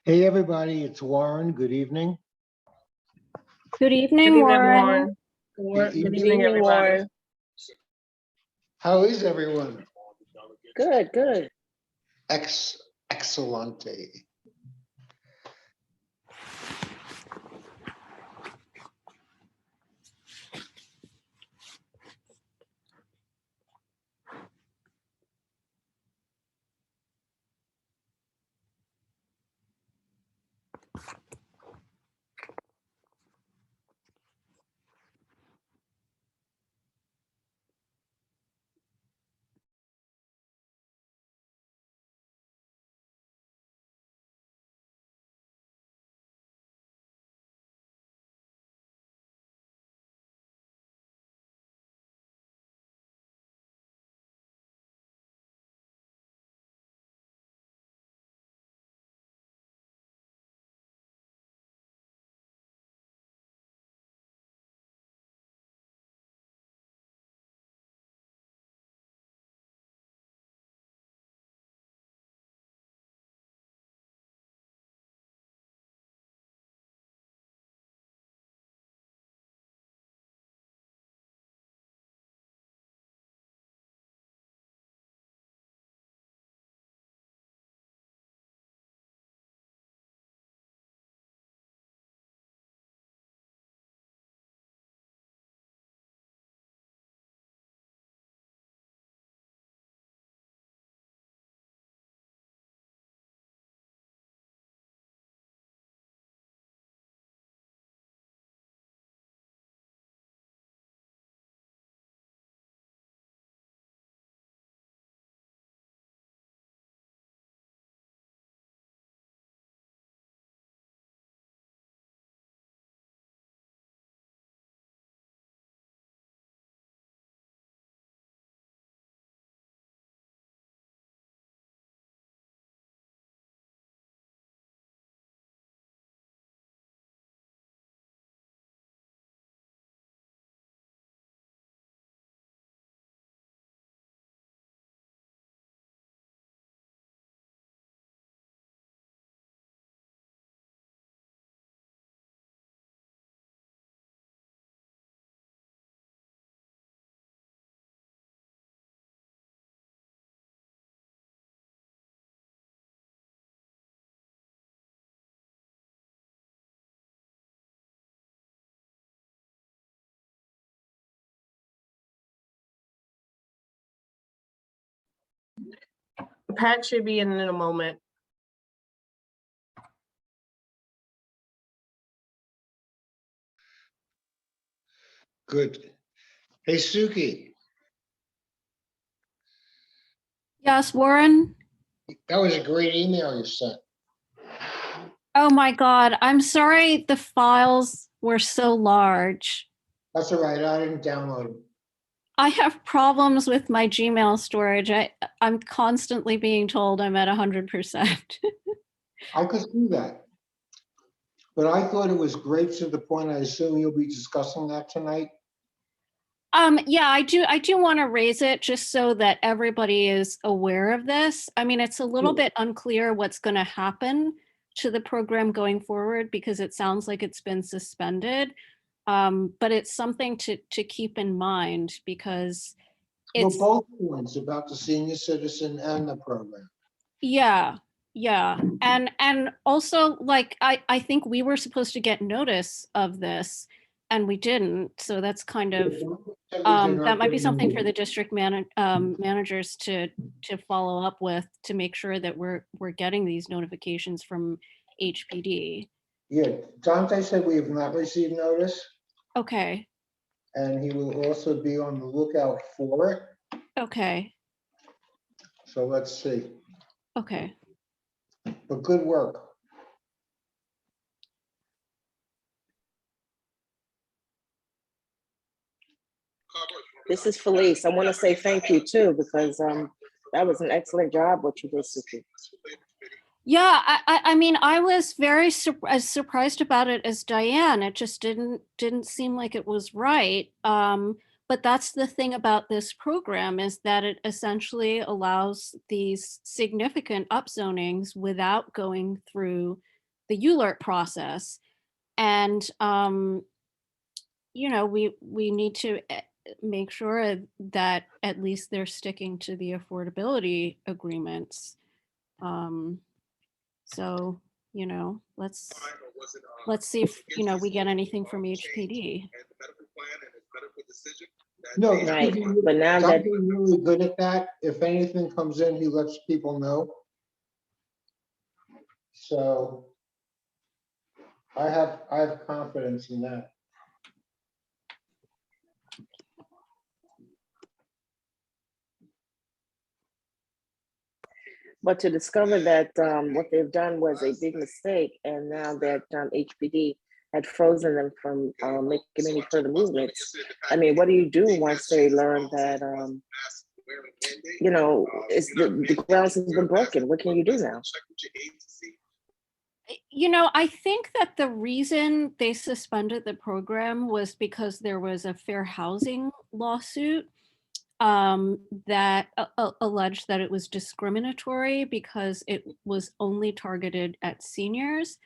Hey, everybody, it's Warren. Good evening. Good evening, Good evening, Warren. Warren. Good Good evening, everybody. Warren. How is everyone? Good, good. Excellente. Pat should be in a moment. Good. Hey, Suki, Yes, Warren. that was a great email you sent. Oh my God, I'm sorry the files were so large. That's all right. I didn't download them. I have problems with my Gmail storage. I'm constantly being told I'm at 100%. I could see that. But I thought it was great to the point, I assume you'll be discussing that tonight. Yeah, I do want to raise it just so that everybody is aware of this. I mean, it's a little bit unclear what's going to happen to the program going forward because it sounds like it's been suspended. But it's something to keep in mind because Well, it's, both points about the senior citizen and the program. yeah. And also like, I think we were supposed to get notice of this and we didn't. So that's kind of, that might be something for the district managers to follow up with to make sure that we're getting these notifications from HPD. Yeah, Dante said we have not received notice, Okay, and he will also be on the lookout for it. okay, So let's see. okay. But good work. This is Felice. I want to say thank you too, because that was an excellent job what you did, Suki. Yeah, I mean, I was very as surprised about it as Diane. It just didn't seem like it was right. but that's the thing about this program, is that it essentially allows these significant upzonings without going through the ULURP process. And, you know, we need to make sure that at least they're sticking to the affordability agreements. So, you know, let's see if, you know, we get anything from HPD. No, Right, he's but now that, really good at that. If anything comes in, he lets people know. So I have confidence in that. but to discover that what they've done was a big mistake, and now that HPD had frozen them from making any further movements. I mean, what do you do once they learn that, you know, it's the grounds has been broken? What can you do now? You know, I think that the reason they suspended the program was because there was a fair housing lawsuit that alleged that it was discriminatory because it was only targeted at seniors.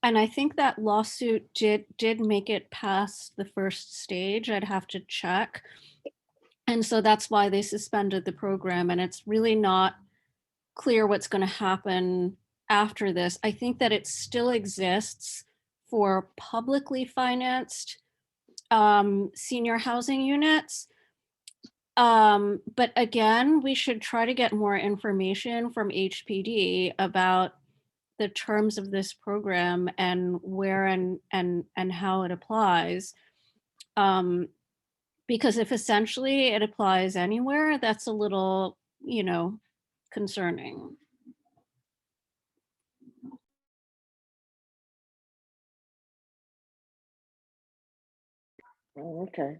And I think that lawsuit did make it past the first stage. I'd have to check. And so that's why they suspended the program. And it's really not clear what's going to happen after this. I think that it still exists for publicly financed senior housing units. But again, we should try to get more information from HPD about the terms of this program and where and how it applies. Because if essentially it applies anywhere, that's a little, you know, concerning. Oh, okay.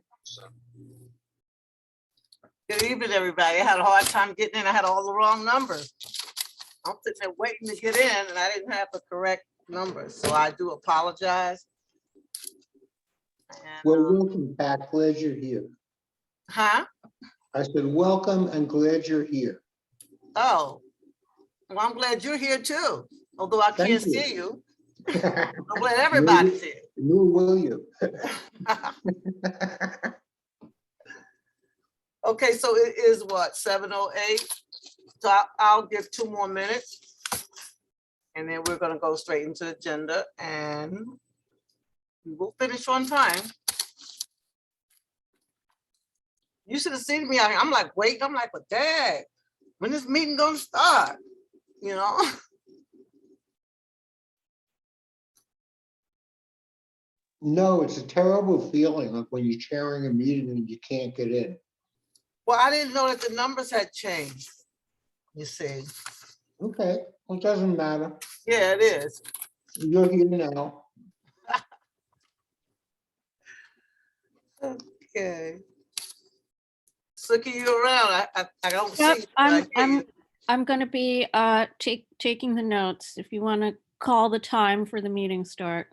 Good evening, everybody. I had a hard time getting in. I had all the wrong numbers. I'm sitting there waiting to get in and I didn't have the correct numbers. So I do apologize. And, Well, welcome, Pat. Glad you're here. huh? I said, welcome and glad you're here. Oh, well, I'm glad you're here too. Although I Thank can't you. see you. I'm glad everybody's here. Nor will you. Okay, so it is what, 7:08? So I'll give 2 more minutes. And then we're gonna go straight into the agenda and we will finish on time. You should have seen me out here. I'm like, wait, I'm like, but Dad, when this meeting gonna start? You know? No, it's a terrible feeling, like when you're chairing a meeting and you can't get in. Well, I didn't know that the numbers had changed, you see. Okay, well, it doesn't matter. Yeah, it is. You're here now. Okay. Looking you around, I don't Yep, see you, but I hear you. I'm going to be taking the notes if you want to call the time for the meeting start.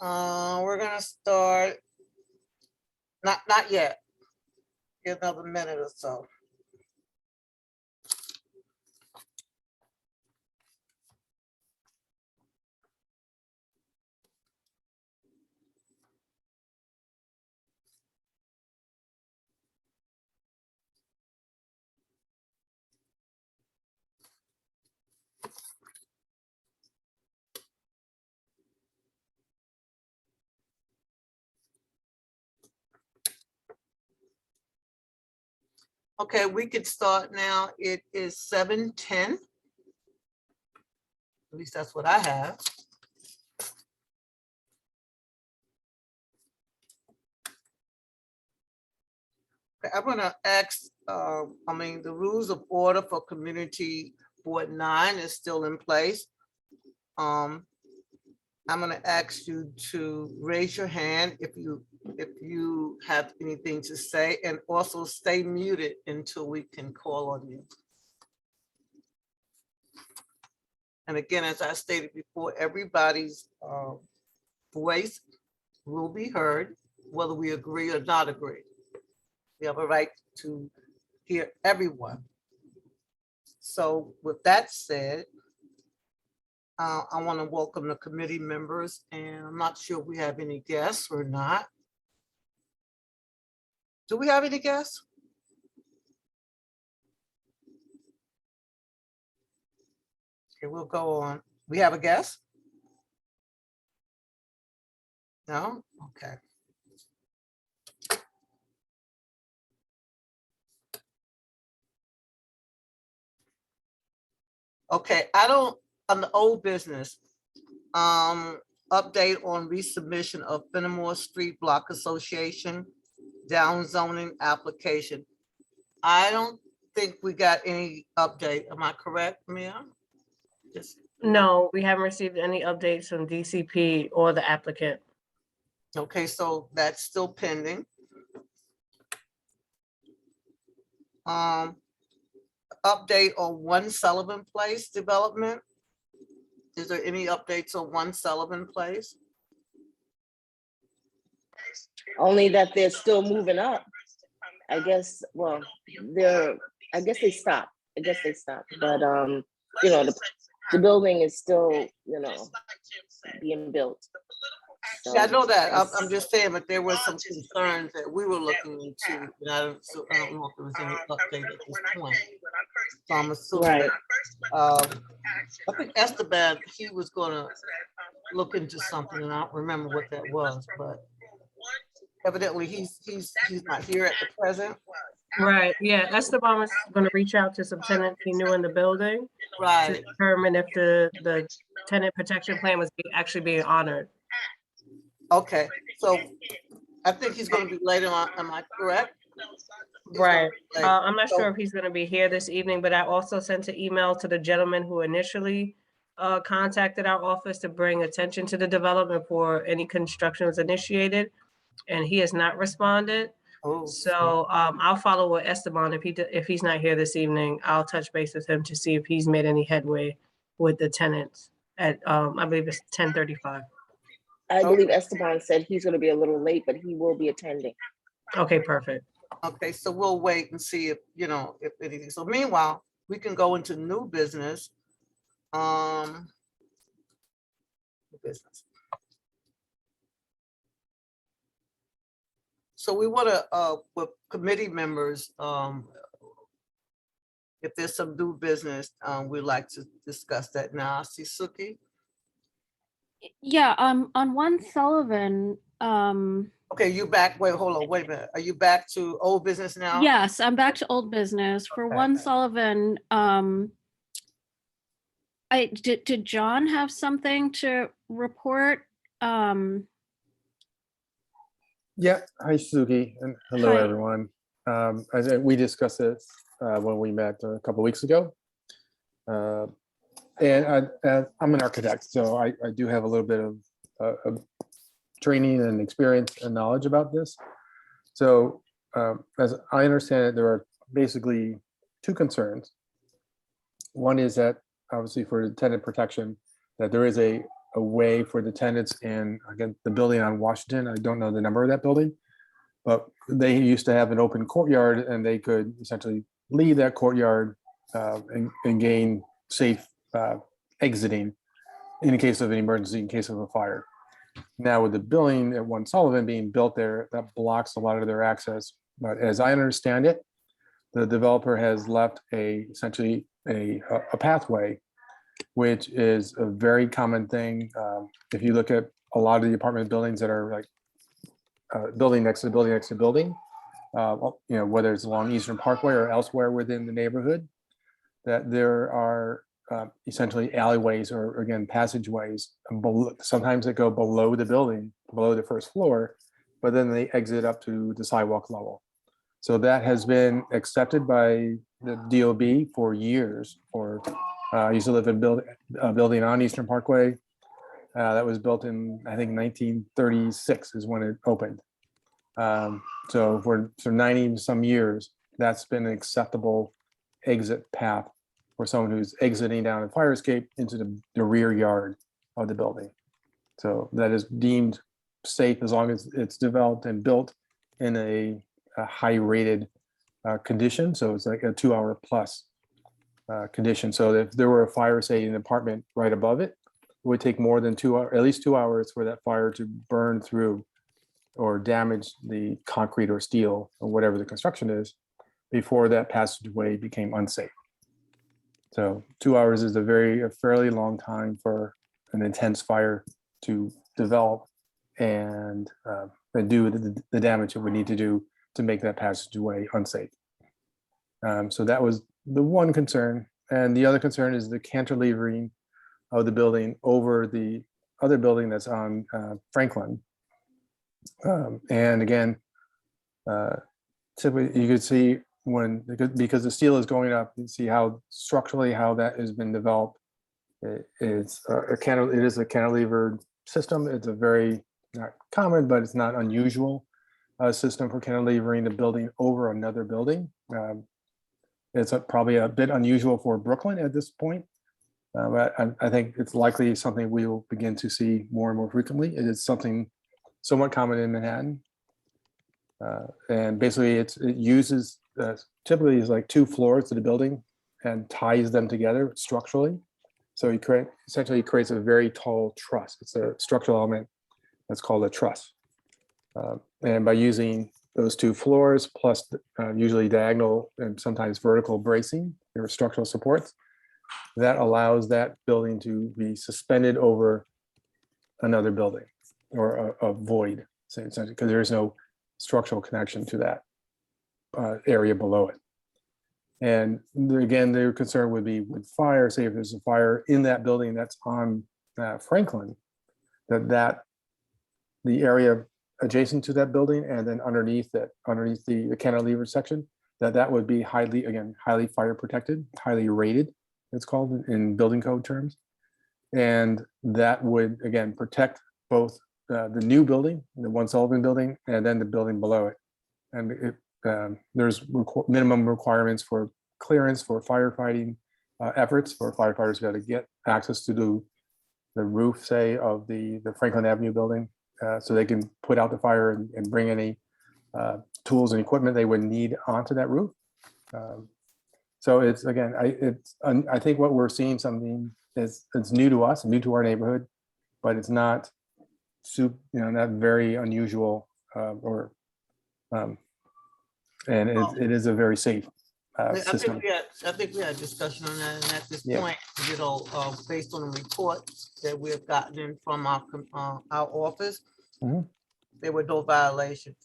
We're gonna start, not yet. Give another minute or so. Okay, we could start now. It is 7:10. At least that's what I have. Okay, I'm gonna ask, the rules of order for Community Board 9 is still in place. I'm gonna ask you to raise your hand if you have anything to say, and also stay muted until we can call on you. And again, as I stated before, everybody's voice will be heard, whether we agree or not agree. We have a right to hear everyone. So with that said, I want to welcome the committee members, and I'm not sure if we have any guests or not. Do we have any guests? Okay, we'll go on. We have a guest? No? Okay. Okay, I don't, on the old business, update on resubmission of Fenimore Street Block Association down zoning application. I don't think we got any update. Am I correct, Mia? Just, No, we haven't received any updates from DCP or the applicant. okay, so that's still pending. Update on One Sullivan Place development. Is there any updates on One Sullivan Place? Only that they're still moving up. I guess, well, I guess they stopped. But, you know, the building is still, you know, being built. So Yeah, I know that. I'm it's- just saying, but there were some concerns that we were looking into, and I don't know if there was any update at this point. So I'm assuming, Right. I think Esteban, he was gonna look into something, and I don't remember what that was, but evidently he's not here at the present. Right, yeah, Esteban was gonna reach out to some tenants he knew in the building to Right, determine if the tenant protection plan was actually being honored. okay, so I think he's gonna be later on, am I correct? He's gonna Right. be late. I'm not So- sure if he's gonna be here this evening, but I also sent an email to the gentleman who initially contacted our office to bring attention to the development before any construction was initiated, and he has not responded. Oh, So I'll follow with Esteban. If he's not here this evening, I'll touch base with him to see if he's made any headway with the tenants at I believe it's 10:35. I believe Esteban said he's gonna be a little late, but he will be attending. Okay, perfect. okay, so we'll wait and see if, you know, if anything. So meanwhile, we can go into new business. New business. So we want to, with committee members, if there's some new business, we'd like to discuss that now. I see Suki. Yeah, on One Sullivan, Okay, you back, wait, hold on, wait a minute. Are you back to old business now? yes, I'm back to old business. For Okay. One Sullivan, did John have something to report? Yeah, hi Suki, and hello Hi. everyone. We discussed this when we met a couple weeks ago. And I'm an architect, so I do have a little bit of training and experience and knowledge about this. So as I understand it, there are basically two concerns. One is that obviously for tenant protection, that there is a way for the tenants in, again, the building on Washington, I don't know the number of that building, but they used to have an open courtyard and they could essentially leave that courtyard and gain safe exiting in case of an emergency, in case of a fire. Now with the building at One Sullivan being built there, that blocks a lot of their access. But as I understand it, the developer has left essentially a pathway, which is a very common thing. If you look at a lot of the apartment buildings that are like building next to building next to building, you know, whether it's along Eastern Parkway or elsewhere within the neighborhood, that there are essentially alleyways or again passageways. Sometimes they go below the building, below the first floor, but then they exit up to the sidewalk level. So that has been accepted by the DOB for years. I used to live in a building on Eastern Parkway that was built in, I think, 1936 is when it opened. So for 90 some years, that's been an acceptable exit path for someone who's exiting down a fire escape into the rear yard of the building. So that is deemed safe as long as it's developed and built in a a high rated condition. So it's like a 2-hour plus condition. So if there were a fire, say in an apartment right above it, it would take more than 2 hours, at least 2 hours for that fire to burn through or damage the concrete or steel or whatever the construction is before that passageway became unsafe. So 2 hours is a fairly long time for an intense fire to develop and do the damage it would need to do to make that passageway unsafe. So that was the one concern. And the other concern is the cantilevering of the building over the other building that's on Franklin. And again, typically you could see because the steel is going up, you see how structurally how that has been developed. It is a cantilevered system. It's a very, not common, but it's not unusual system for cantilevering the building over another building. It's probably a bit unusual for Brooklyn at this point, but I think it's likely something we will begin to see more and more frequently. It is something somewhat common in Manhattan. And basically it uses typically is like 2 floors to the building and ties them together structurally. So you essentially creates a very tall truss. It's a structural element that's called a truss. And by using those 2 floors plus usually diagonal and sometimes vertical bracing or structural supports, that allows that building to be suspended over another building or a void, because there is no structural connection to that area below it. And again, their concern would be with fire. Say if there's a fire in that building that's on Franklin, that the area adjacent to that building and then underneath the cantilever section, that would be highly fire protected, highly rated, it's called in building code terms. And that would again protect both the new building, the 1 Sullivan building, and then the building below it. And there's minimum requirements for clearance for firefighting efforts for firefighters who got to get access to the roof, say, of the Franklin Avenue building, so they can put out the fire and bring any tools and equipment they would need onto that roof. So it's again, I think what we're seeing something is it's new to us, new to our neighborhood, but it's not not very unusual and it is a very safe system. I think we had a discussion on that, and at this point, based on the report that we have gotten in from our office, there were no violations.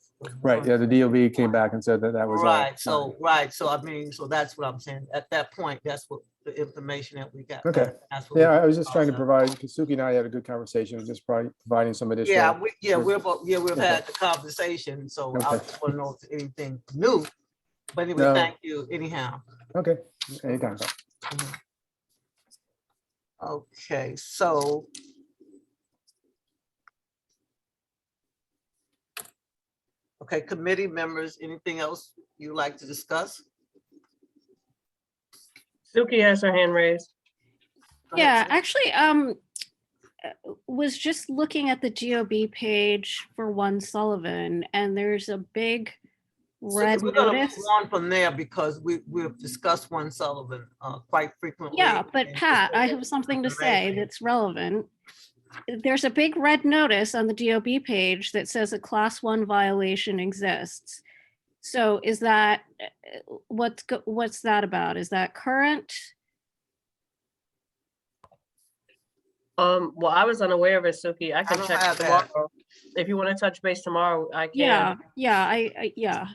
Right. Yeah. The DOB came back and said that was right. all Right. So I mean, so that's what I'm saying. At that point, that's what the information that we got. Okay. Yeah, I was just trying to provide. Suki and I had a good conversation, just providing some additional. We've had the conversation. So I just want to know if anything new. But anyway, thank you anyhow. Okay. Anytime. Okay, so. Okay, committee members, anything else you'd like to discuss? Suki has her hand raised. Yeah, actually, was just looking at the GOB page for 1 Sullivan, and there's a big red we're gonna notice. move on from there because we've discussed 1 Sullivan quite frequently. Yeah, but Pat, I have something to say that's relevant. There's a big red notice on the DOB page that says a class 1 violation exists. So is that, what's that about? Is that current? Well, I was unaware of it, Suki. I can don't check have tomorrow. that. If you want to touch base tomorrow, I can. Yeah,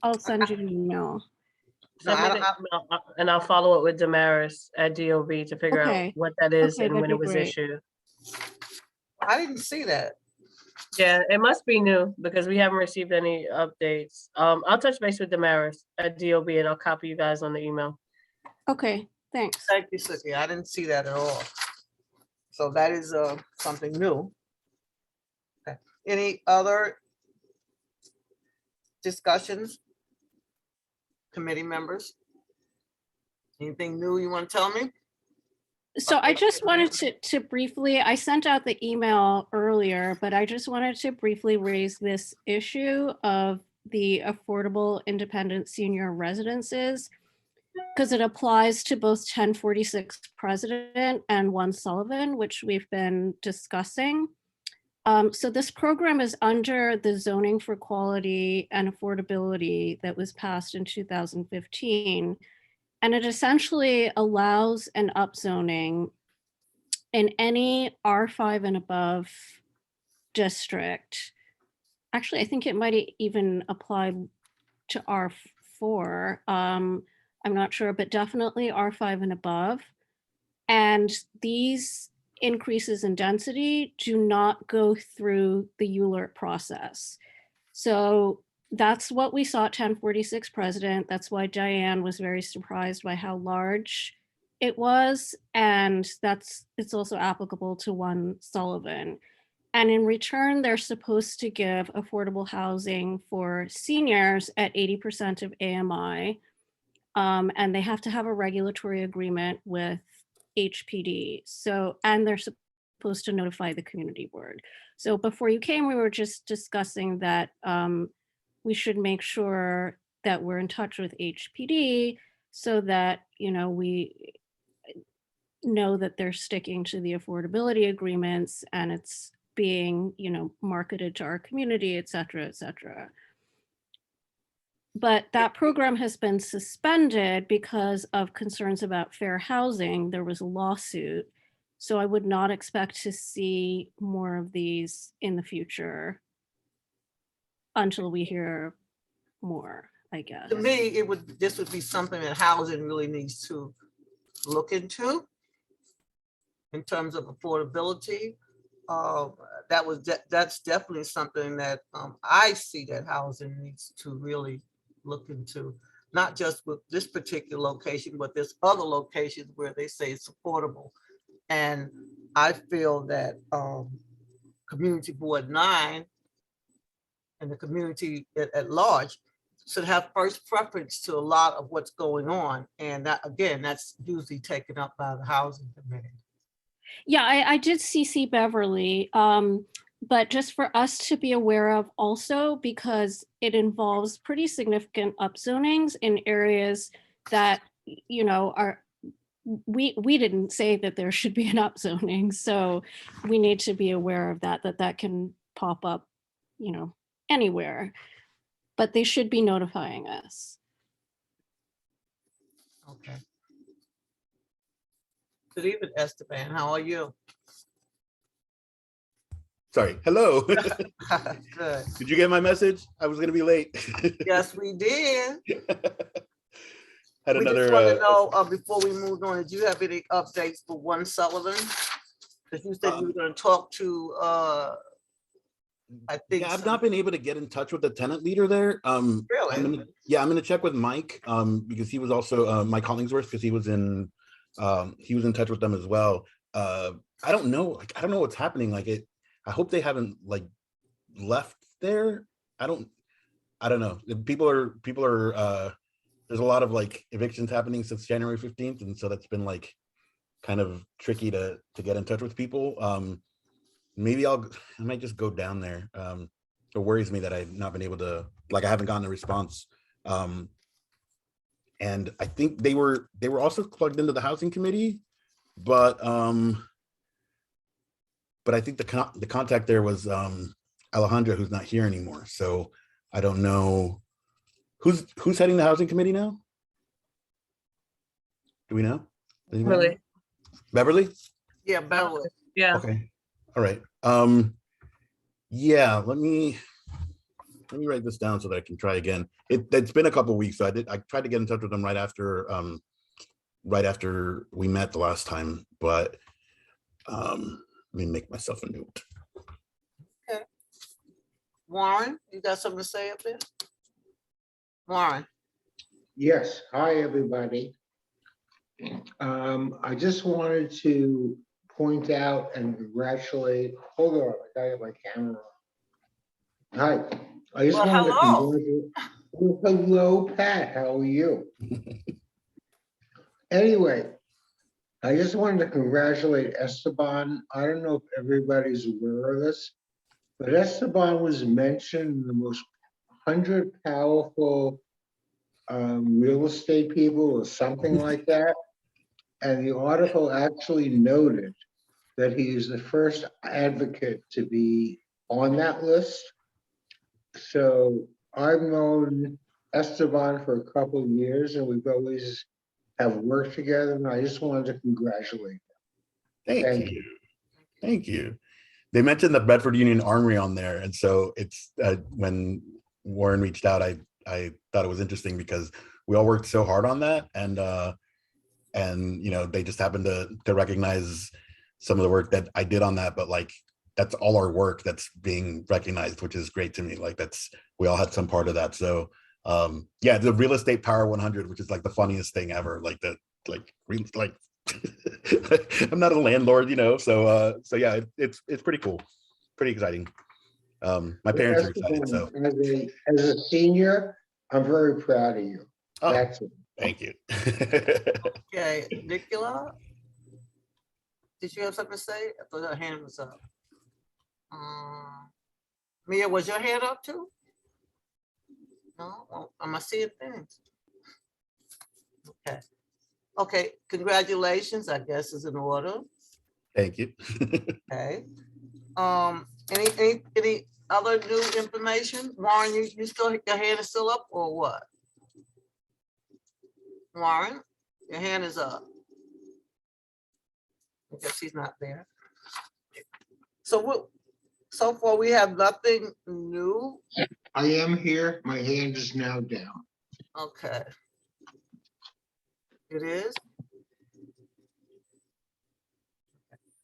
I'll send you an email. Send me the email, and I'll follow up with Damaris at DOB to figure out what that is and when it was issued. I didn't see that. Yeah, it must be new because we haven't received any updates. I'll touch base with Damaris at DOB and I'll copy you guys on the email. Okay, thanks. Thank you, Suki. I didn't see that at all. So that is something new. Okay. Any other discussions? Committee members? Anything new you want to tell me? So I just wanted to briefly, I sent out the email earlier, but I just wanted to briefly raise this issue of the affordable independent senior residences because it applies to both 1046 President and 1 Sullivan, which we've been discussing. So this program is under the Zoning for Quality and Affordability that was passed in 2015. And it essentially allows an upzoning in any R5 and above district. Actually, I think it might even apply to R4. I'm not sure, but definitely R5 and above. And these increases in density do not go through the ULURP process. So that's what we saw at 1046 President. That's why Diane was very surprised by how large it was. And it's also applicable to 1 Sullivan. And in return, they're supposed to give affordable housing for seniors at 80% of AMI. And they have to have a regulatory agreement with HPD. So, and they're supposed to notify the community board. So before you came, we were just discussing that we should make sure that we're in touch with HPD so that, you know, we know that they're sticking to the affordability agreements and it's being, you know, marketed to our community, et cetera, et cetera. But that program has been suspended because of concerns about fair housing. There was a lawsuit. So I would not expect to see more of these in the future until we hear more, I guess. To me, this would be something that housing really needs to look into in terms of affordability. That's definitely something that I see that housing needs to really look into, not just with this particular location, but there's other locations where they say it's affordable. And I feel that Community Board 9 and the community at large should have first preference to a lot of what's going on. And that, again, that's usually taken up by the Housing Committee. Yeah, I did CC Beverly, but just for us to be aware of also, because it involves pretty significant upzonings in areas that, you know, are, we didn't say that there should be an upzoning. So we need to be aware of that can pop up, you know, anywhere, but they should be notifying us. Okay. Good evening, Esteban. How are you? Sorry. Hello. Good. Did you get my message? I was going to be late. Yes, we did. Had We just another. want to know, before we moved on, did you have any updates for 1 Sullivan? Because you said you were going to talk to, I think. Yeah, I've not been able to get in touch with the tenant leader there. Really? I'm gonna check with Mike because he was also Mike Hollingsworth, because he was in touch with them as well. I don't know. Like, I don't know what's happening. Like, I hope they haven't like left there. I don't know. People are there's a lot of like evictions happening since January 15th. And so that's been like kind of tricky to get in touch with people. Maybe I might just go down there. It worries me that I've not been able to, like, I haven't gotten a response. And I think they were also plugged into the housing committee, but I think the contact there was Alejandra, who's not here anymore. So I don't know who's heading the housing committee now. Do we know? Really? Beverly? Yeah, Beverly. Yeah. Okay. All right. Yeah, let me write this down so that I can try again. It's been a couple of weeks, so I tried to get in touch with them right after we met the last time, but let me make myself a note. Okay. Warren, you got something to say up there? Warren. Yes, hi, everybody. I just wanted to point out and congratulate, hold on, I got my camera on. Hi, I just Well, wanted hello. to congratulate. Hello, Pat, how are you? Anyway, I just wanted to congratulate Esteban. I don't know if everybody's aware of this, but Esteban was mentioned in the most 100 powerful real estate people or something like that. And the article actually noted that he is the first advocate to be on that list. So I've known Esteban for a couple of years and we've always have worked together, and I just wanted to congratulate Thank Thank you. Thank you. They mentioned the Bedford Union Armory on there. And so it's when Warren reached out, I thought it was interesting because we all worked so hard on that. And you know, they just happened to recognize some of the work that I did on that, but like, that's all our work that's being recognized, which is great to me. Like we all had some part of that. So yeah, the Real Estate Power 100, which is like the funniest thing ever. I'm not a landlord, you know, so yeah, it's pretty cool, pretty exciting. My parents are excited, so. As a senior, I'm very proud of you. Oh, That's it. thank you. Okay, Nicola? Did you have something to say? I thought her hand was up. Mia, was your hand up too? No, well, am I seeing things? Okay. Okay, congratulations, I guess is in order. Thank you. Okay. Any other new information? Warren, you still, your hand is still up or what? Warren, your hand is up. I guess he's not there. So far we have nothing new. I am here. My hand is now down. Okay. It is.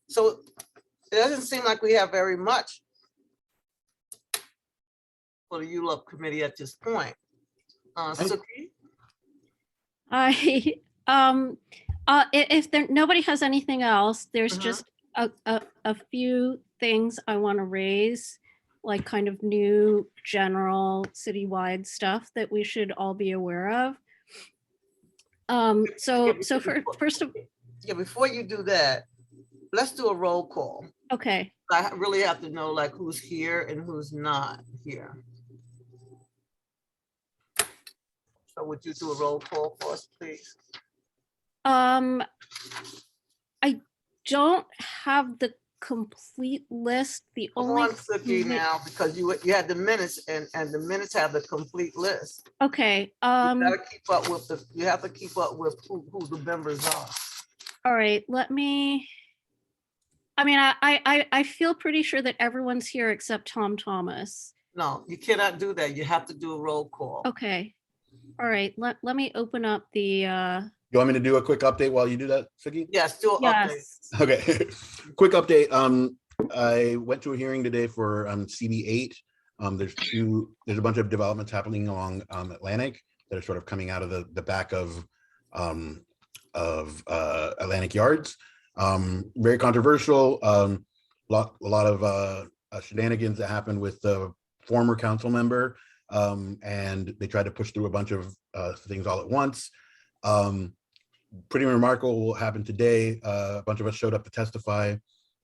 So it doesn't seem like we have very much for the ULURP committee at this point. Suki? If there nobody has anything else, there's Mhm. just a few things I want to raise, like kind of new general citywide stuff that we should all be aware of. So first of, Yeah, before you do that, let's do a roll call. okay, I really have to know like who's here and who's not here. So would you do a roll call for us, please? I don't have the complete list. The Come only on, Suki, now, because you had the minutes and the minutes have the complete list. okay, You gotta keep up with you have to keep up with who the members are. all right, let me, I mean, I feel pretty sure that everyone's here except Tom Thomas. No, you cannot do that. You have to do a roll call. Okay. All right, let me open up the You want me to do a quick update while you do that, Suki? Yes, do an update. yes. Okay, quick update. I went to a hearing today for CB8. There's a bunch of developments happening along Atlantic that are sort of coming out of the back of Atlantic Yards. Very controversial. A lot of shenanigans that happened with the former council member, and they tried to push through a bunch of things all at once. Pretty remarkable what happened today. A bunch of us showed up to testify.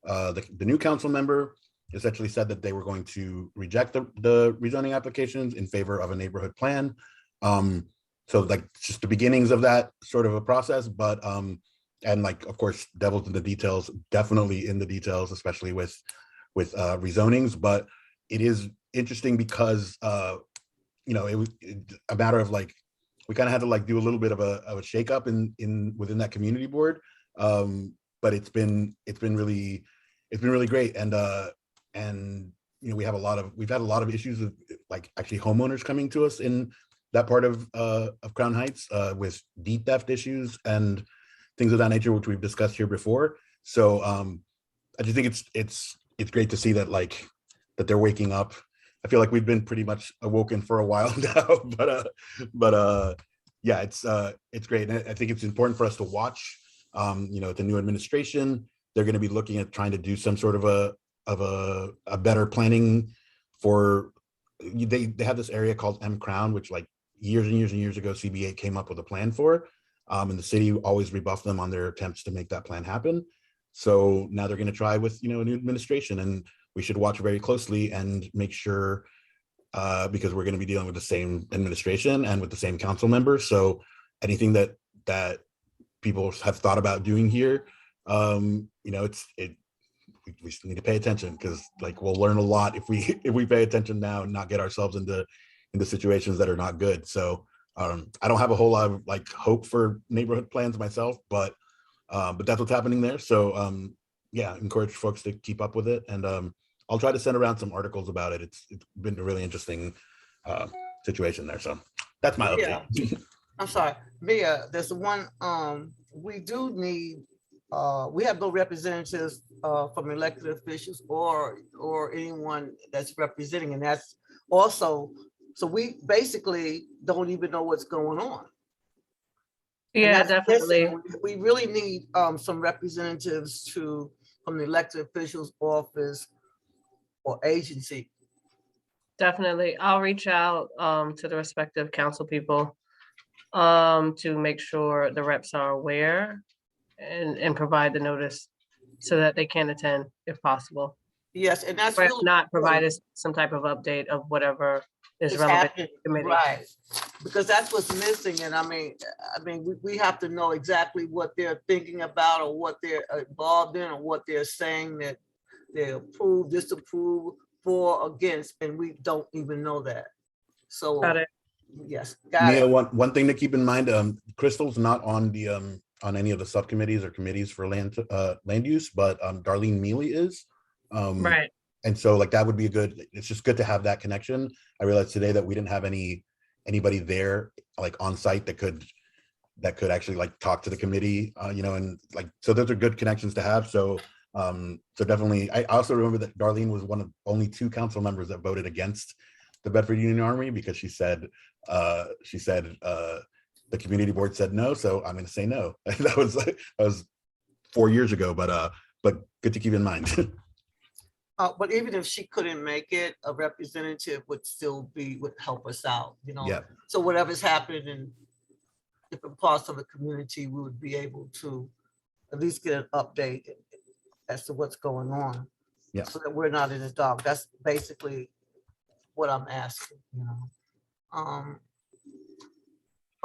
The new council member essentially said that they were going to reject the rezoning applications in favor of a neighborhood plan. So like just the beginnings of that sort of a process, but and like, of course, devil's in the details, definitely in the details, especially with rezonings. But it is interesting because you know, it was a matter of like, we kind of had to like do a little bit of a shakeup within that community board, but it's been really great, and you know, we've had a lot of issues with like actually homeowners coming to us in that part of Crown Heights with deed theft issues and things of that nature, which we've discussed here before. So I just think it's great to see that like that they're waking up. I feel like we've been pretty much awoken for a while now, but yeah, it's great. And I think it's important for us to watch. You know, the new administration, they're going to be looking at trying to do some sort of a better planning for. They have this area called M Crown, which like years and years and years ago, CB8 came up with a plan for, and the city always rebuffed them on their attempts to make that plan happen. So now they're going to try with, you know, a new administration, and we should watch very closely and make sure because we're going to be dealing with the same administration and with the same council members. So anything that people have thought about doing here, you know, we just need to pay attention, because like we'll learn a lot if we pay attention now and not get ourselves into situations that are not good. So I don't have a whole lot of like hope for neighborhood plans myself, but that's what's happening there. So yeah, encourage folks to keep up with it, and I'll try to send around some articles about it. It's been a really interesting situation there. So that's my update. Yeah. I'm sorry, Mia, there's one, we do need, we have no representatives from elected officials or anyone that's representing, and that's also, so we basically don't even know what's going on. And Yeah, that's definitely. missing. We really need some representatives from the elected officials office or agency. Definitely. I'll reach out to the respective council people to make sure the reps are aware and provide the notice so that they can attend if possible. Yes, and that's Or if really not, provide us some type of update of whatever is it's relevant to happening, the committee. right? Because that's what's missing, and I mean, we have to know exactly what they're thinking about, or what they're involved in, or what they're saying that they approve, disapprove, for, against, and we don't even know that. So Got it. yes, got Mia, it. one thing to keep in mind, Crystal's not on the on any of the subcommittees or committees for land use, but Darlene Mealy is. Right. And so like that would be it's just good to have that connection. I realized today that we didn't have anybody there like on site that could actually like talk to the committee, you know, and like, so those are good connections to have. So so definitely, I also remember that Darlene was one of only 2 council members that voted against the Bedford Union Army, because she said the community board said no, so I'm going to say no. that was 4 years ago, but good to keep in mind. But even if she couldn't make it, a representative would help us out, you know? Yeah. So whatever's happening in different parts of the community, we would be able to at least get an update as to what's going on. Yeah. So that we're not in the dark. That's basically what I'm asking, you know?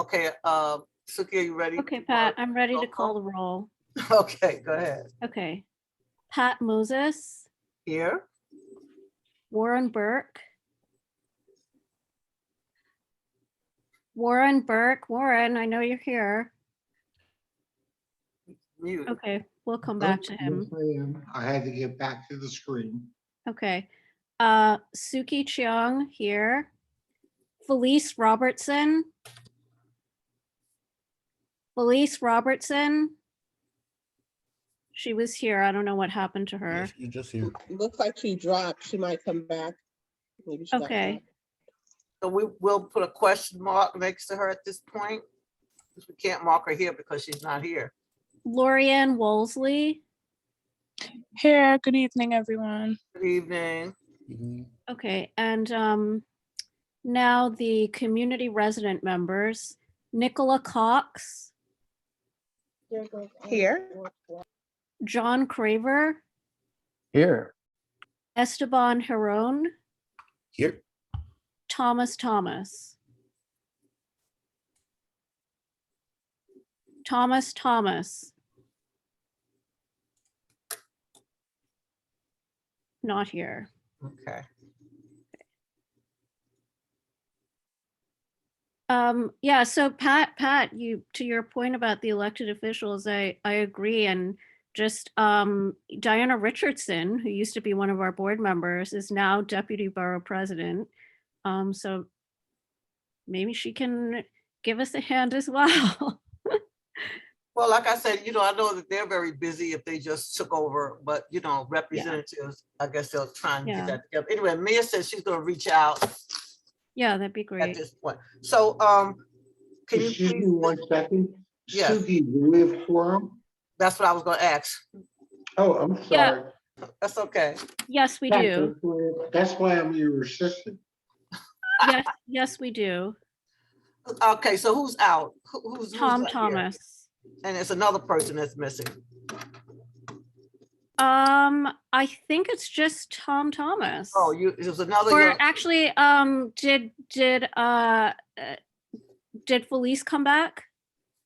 Okay, Suki, are you ready? Okay, Pat, I'm ready to call the roll. Okay, go ahead. Okay. Pat Moses, Here, Warren Burke. Warren, I know you're here. mute. Okay, we'll come back to him. Yes, I am. I had to get back to the screen. Okay. Suki Cheong here. Felice Robertson. She was here. I don't know what happened to her. You just here. Looks like she dropped. She might come back. Maybe she got Okay. So we will put a question mark next to her at this point. Because we can't mark her here because she's not here. Lorianne Wolseley. Here, good evening, everyone. Good evening. Okay, and now the community resident members. Nicola Cox, Here. John Craver, Here. Esteban Heron, Here. Thomas. Not here. Okay. Yeah, so Pat, you, to your point about the elected officials, I agree. And just Diana Richardson, who used to be one of our board members, is now deputy borough president. So maybe she can give us a hand as well. Well, like I said, you know, I know that they're very busy if they just took over, but you know, representatives, I guess they'll try and get that together. Anyway, Mia says she's gonna reach out Yeah, that'd be at great. this point. So, can you Excuse me please, 1 second. Yes. Suki, do we have quorum? that's what I was gonna ask. Oh, I'm Yeah. sorry. That's okay. Yes, we do. That's why I'm your assistant. Yes, we do. Okay, so who's out? Who's Tom not here? Thomas. And it's another person that's missing. I think it's just Tom Thomas. Oh, it was another Or young, actually, did Felice come back?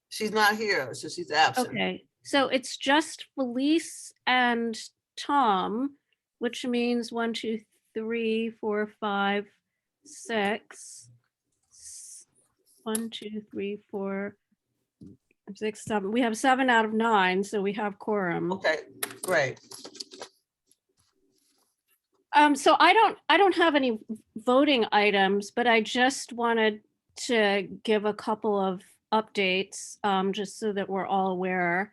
she's not here, so she's absent. Okay, so it's just Felice and Tom, which means 1, 2, 3, 4, 5, 6. 1, 2, 3, 4, 6, 7. We have 7 out of 9, so we have quorum. Okay, great. So I don't have any voting items, but I just wanted to give a couple of updates, just so that we're all aware.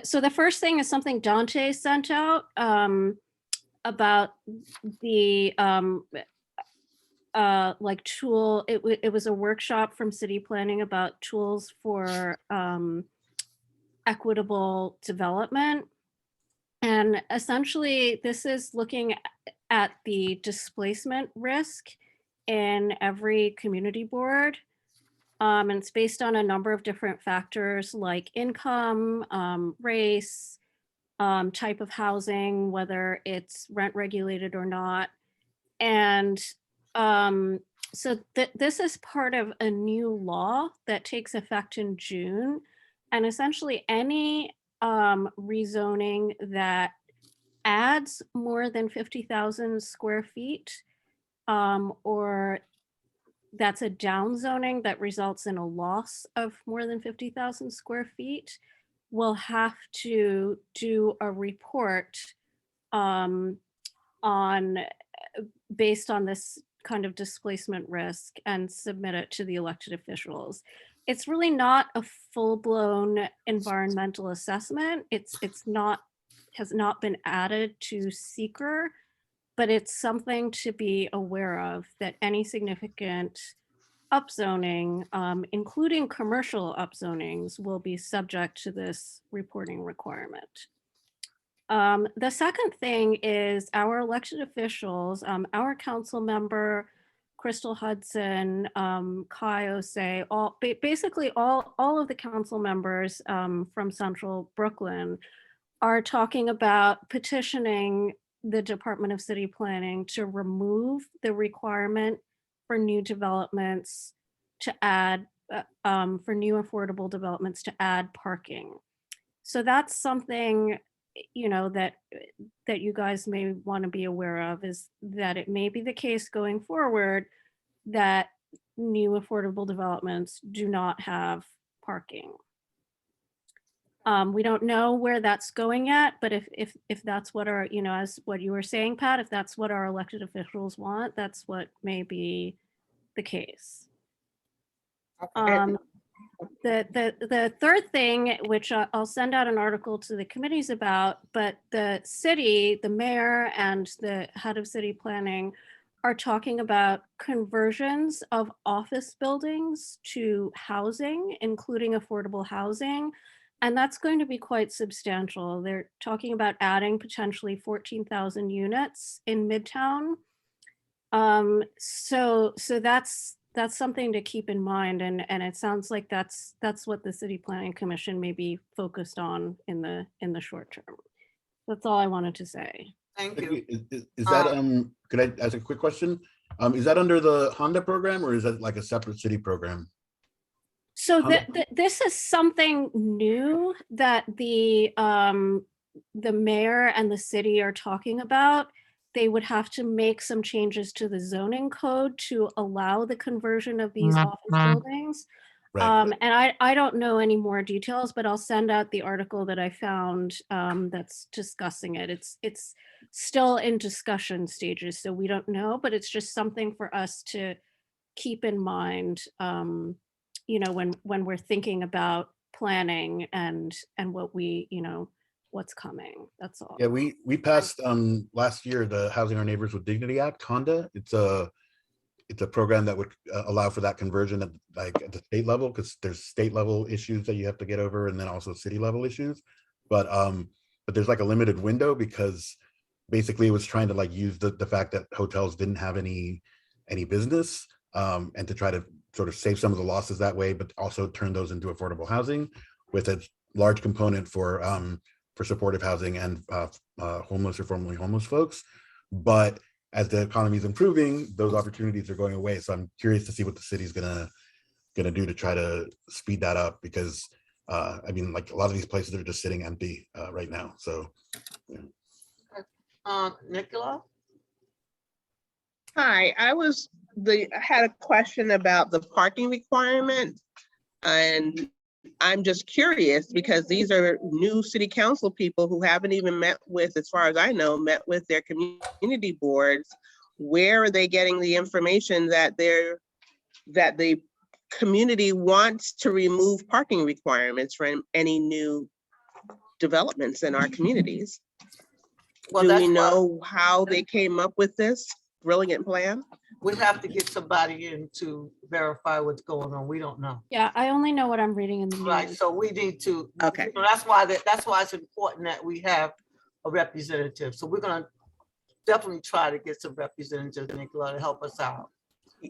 So the first thing is something Dante sent out, about the like tool. It was a workshop from city planning about tools for equitable development. And essentially, this is looking at the displacement risk in every community board. And it's based on a number of different factors like income, race, type of housing, whether it's rent regulated or not. And so this is part of a new law that takes effect in June. And essentially any rezoning that adds more than 50,000 square feet, or that's a down zoning that results in a loss of more than 50,000 square feet, will have to do a report on based on this kind of displacement risk and submit it to the elected officials. It's really not a full-blown environmental assessment. It's not, has not been added to seeker, but it's something to be aware of, that any significant upzoning, including commercial upzonings, will be subject to this reporting requirement. The second thing is our elected officials, our council member, Crystal Hudson, Kai Osei, basically all of the council members from Central Brooklyn are talking about petitioning the Department of City Planning to remove the requirement for new developments to add, for new affordable developments to add parking. So that's something, you know, that you guys may want to be aware of, is that it may be the case going forward that new affordable developments do not have parking. We don't know where that's going yet, but if that's what our, you know, as what you were saying, Pat, if that's what our elected officials want, that's what may be the case. The third thing, which I'll send out an article to the committees about, but the city, the mayor and the head of city planning are talking about conversions of office buildings to housing, including affordable housing. And that's going to be quite substantial. They're talking about adding potentially 14,000 units in Midtown. So that's something to keep in mind, and it sounds like that's what the City Planning Commission may be focused on in the short term. That's all I wanted to say. Thank you. Is that, could I ask a quick question? Is that under the Honda program, or is that like a separate city program? So this is something new that the mayor and the city are talking about. They would have to make some changes to the zoning code to allow the conversion of these office buildings. Right. And I don't know any more details, but I'll send out the article that I found that's discussing it. It's still in discussion stages, so we don't know, but it's just something for us to keep in mind, you know, when we're thinking about planning and what we, you know, what's coming. That's all. Yeah, we passed last year the Housing Our Neighbors with Dignity Act, HONDA. It's a program that would allow for that conversion at at the state level, because there's state level issues that you have to get over, and then also city level issues. But there's like a limited window, because basically it was trying to like use the fact that hotels didn't have any business, and to try to sort of save some of the losses that way, but also turn those into affordable housing with a large component for for supportive housing and homeless or formerly homeless folks. But as the economy is improving, those opportunities are going away. So I'm curious to see what the city's gonna do to try to speed that up, because I mean, like, a lot of these places are just sitting empty right now. So yeah. Nicola? Hi, I had a question about the parking requirement. And I'm just curious because these are new city council people who haven't even met with, as far as I know, met with their community boards. Where are they getting the information that the community wants to remove parking requirements from any new developments in our communities? Well, Do that's we why know how they came up with this brilliant plan? we have to get somebody in to verify what's going on. We don't know. Yeah, I only know what I'm reading in the Right, news. so we need to, Okay. you know, that's why it's important that we have a representative. So we're gonna definitely try to get some representatives, Nicola, to help us out.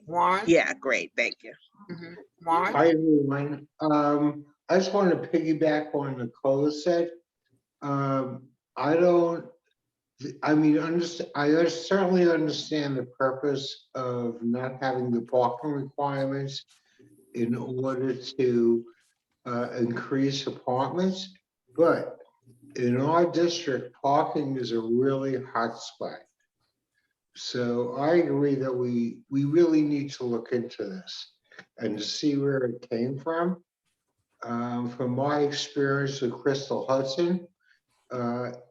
Warren? Yeah, great, thank you. Mhm. Warren? Hi, everyone. I just want to piggyback on Nicole said. I don't, I mean, I certainly understand the purpose of not having the parking requirements in order to increase apartments, but in our district, parking is a really hot spot. So I agree that we really need to look into this and to see where it came from. From my experience with Crystal Hudson,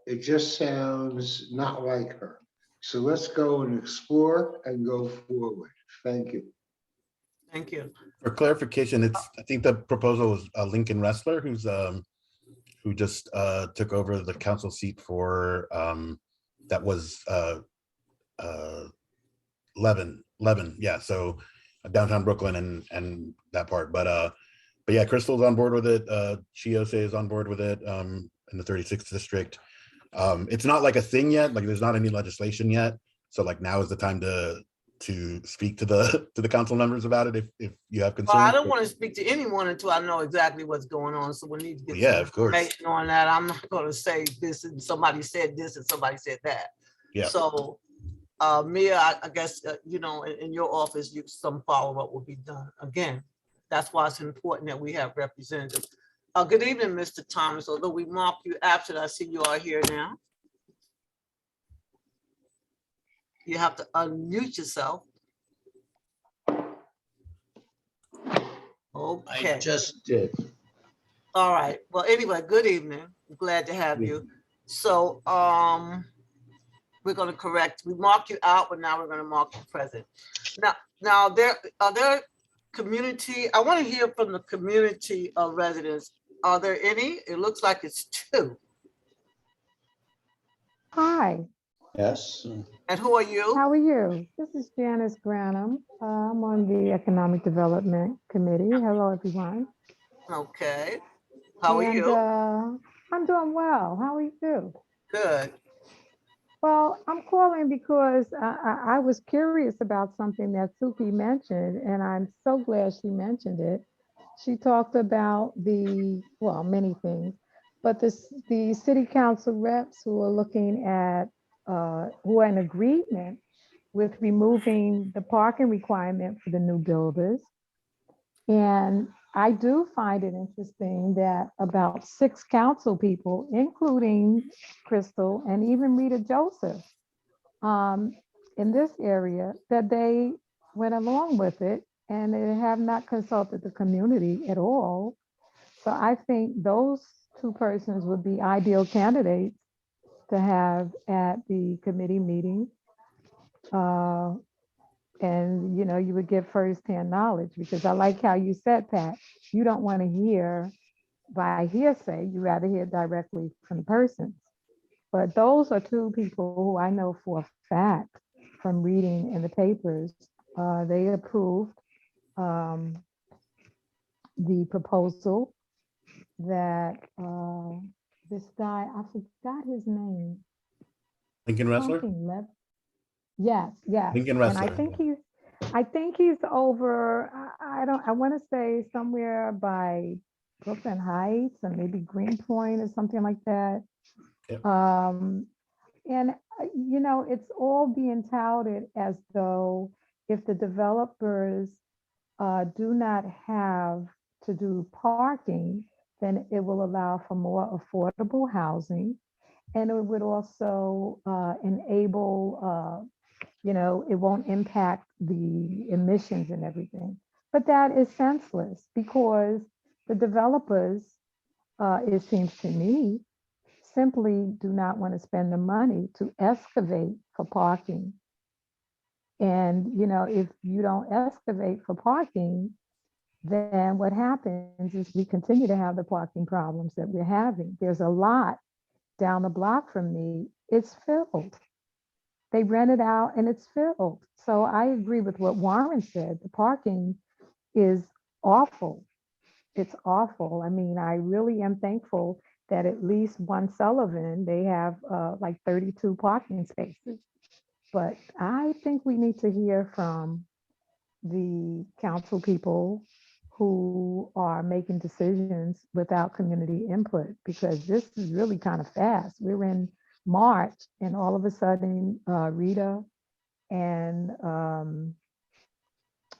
it just sounds not like her. So let's go and explore and go forward. Thank you. Thank you. For clarification, I think the proposal was Lincoln Ressler, who just took over the council seat for that was Levin, yeah. So downtown Brooklyn and that part. But yeah, Crystal's on board with it. Chiose is on board with it in the 36th district. It's not like a thing yet. Like, there's not any legislation yet. So like, now is the time to speak to the council members about it if you have concerns. Well, I don't want to speak to anyone until I know exactly what's going on. So we need to get Yeah, some of course. information on that. I'm not going to say this and somebody said this and somebody said that. Yeah. So Mia, I guess, you know, in your office, some follow-up will be done. Again, that's why it's important that we have representatives. Good evening, Mr. Thomas. Although we marked you absent, I see you are here now. You have to unmute yourself. Okay. I just did. All right. Well, anyway, good evening. I'm glad to have you. So we're going to correct. We marked you out, but now we're going to mark you present. Now are there community? I want to hear from the community of residents. Are there any? It looks like it's two. Hi, Yes. And who are you? how are you? This is Janice Granum. I'm on the Economic Development Committee. Hello, everyone. Okay. How are And you? I'm doing well. How are you? Good. Well, I'm calling because I was curious about something that Suki mentioned, and I'm so glad she mentioned it. She talked about many things, but the city council reps who are looking at, who are in agreement with removing the parking requirement for the new builders. And I do find it interesting that about 6 council people, including Crystal and even Rita Joseph, in this area, that they went along with it and they have not consulted the community at all. So I think those 2 persons would be ideal candidates to have at the committee meeting. And you would get firsthand knowledge, because I like how you said, Pat, you don't want to hear by hearsay, you rather hear directly from the persons. But those are 2 people who I know for a fact from reading in the papers, they approved the proposal that this guy, I forgot his name. Lincoln Ressler? Yes. Lincoln And I Ressler. think he's over, I want to say somewhere by Brooklyn Heights or maybe Greenpoint or something like that. Yep. And, you know, it's all being touted as though if the developers do not have to do parking, then it will allow for more affordable housing. And it would also enable, you know, it won't impact the emissions and everything. But that is senseless because the developers, it seems to me, simply do not want to spend the money to excavate for parking. And, you know, if you don't excavate for parking, then what happens is we continue to have the parking problems that we're having. There's a lot down the block from me. It's filled. They rent it out and it's filled. So I agree with what Warren said. The parking is awful. It's awful. I mean, I really am thankful that at least one Sullivan, they have like 32 parking spaces. But I think we need to hear from the council people who are making decisions without community input, because this is really kind of fast. We're in March and all of a sudden Rita and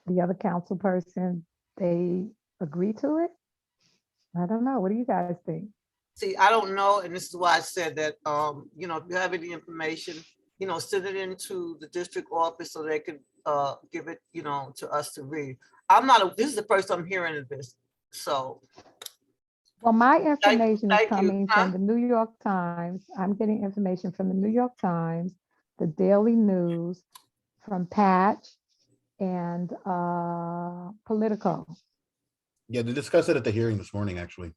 the other council person, they agree to it. I don't know. What do you guys think? See, I don't know, and this is why I said that, you know, if you have any information, you know, send it into the district office so they can give it, you know, to us to read. This is the first I'm hearing of this, so. Well, my information is thank you. coming Huh? from the New York Times. I'm getting information from the New York Times, the Daily News, from Patch, and Politico. Yeah, they discussed it at the hearing this morning, actually.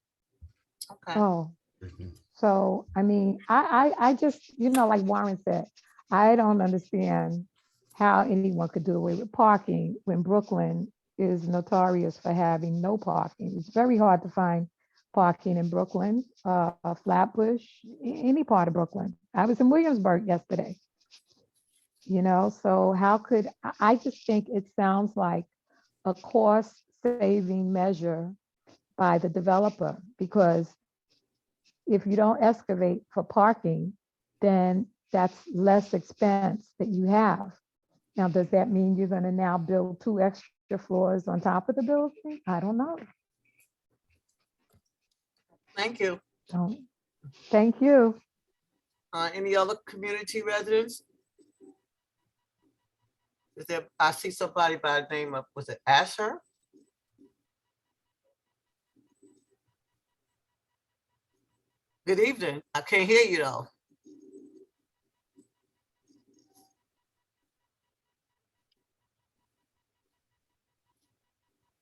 Okay. Oh, so I mean, I just, you know, like Warren said, I don't understand how anyone could do away with parking when Brooklyn is notorious for having no parking. It's very hard to find parking in Brooklyn, Flatbush, any part of Brooklyn. I was in Williamsburg yesterday. You know, so how could, I just think it sounds like a cost saving measure by the developer, because if you don't excavate for parking, then that's less expense that you have. Now, does that mean you're going to now build 2 extra floors on top of the building? I don't know. Thank you. Thank you. Any other community residents? Is there, I see somebody by the name of, was it Asher? Good evening. I can't hear you though.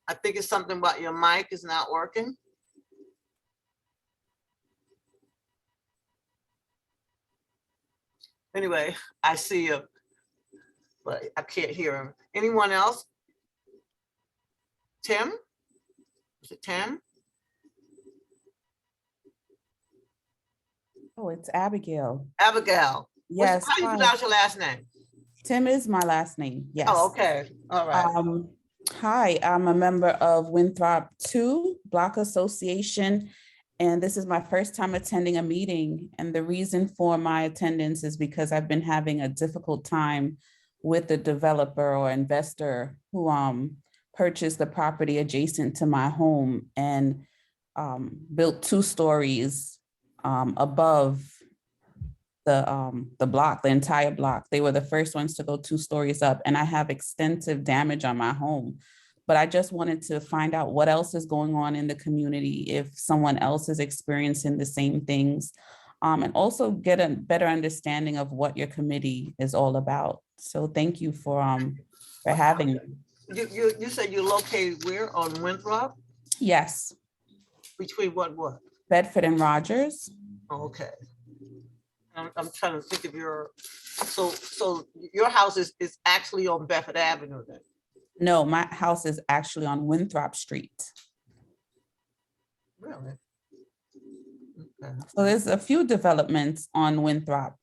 I think it's something about your mic is not working. Anyway, I see you, but I can't hear him. Anyone else? Tim? Is it Tim? Oh, it's Abigail. Abigail. Yes. How do you hi. pronounce your last name? Tim is my last name. Yes. Oh, okay. All right. Hi, I'm a member of Winthrop 2 Block Association, and this is my first time attending a meeting. And the reason for my attendance is because I've been having a difficult time with the developer or investor who purchased the property adjacent to my home and built 2 stories above the block, the entire block. They were the first ones to go 2 stories up, and I have extensive damage on my home. But I just wanted to find out what else is going on in the community, if someone else is experiencing the same things, and also get a better understanding of what your committee is all about. So thank you for having me. You said you're located where, on Winthrop? Yes. Between what? Bedford and Rogers. Oh, okay. I'm trying to think of your, so your house is actually on Bedford Avenue then? No, my house is actually on Winthrop Street. Really? Okay. So there's a few developments on Winthrop.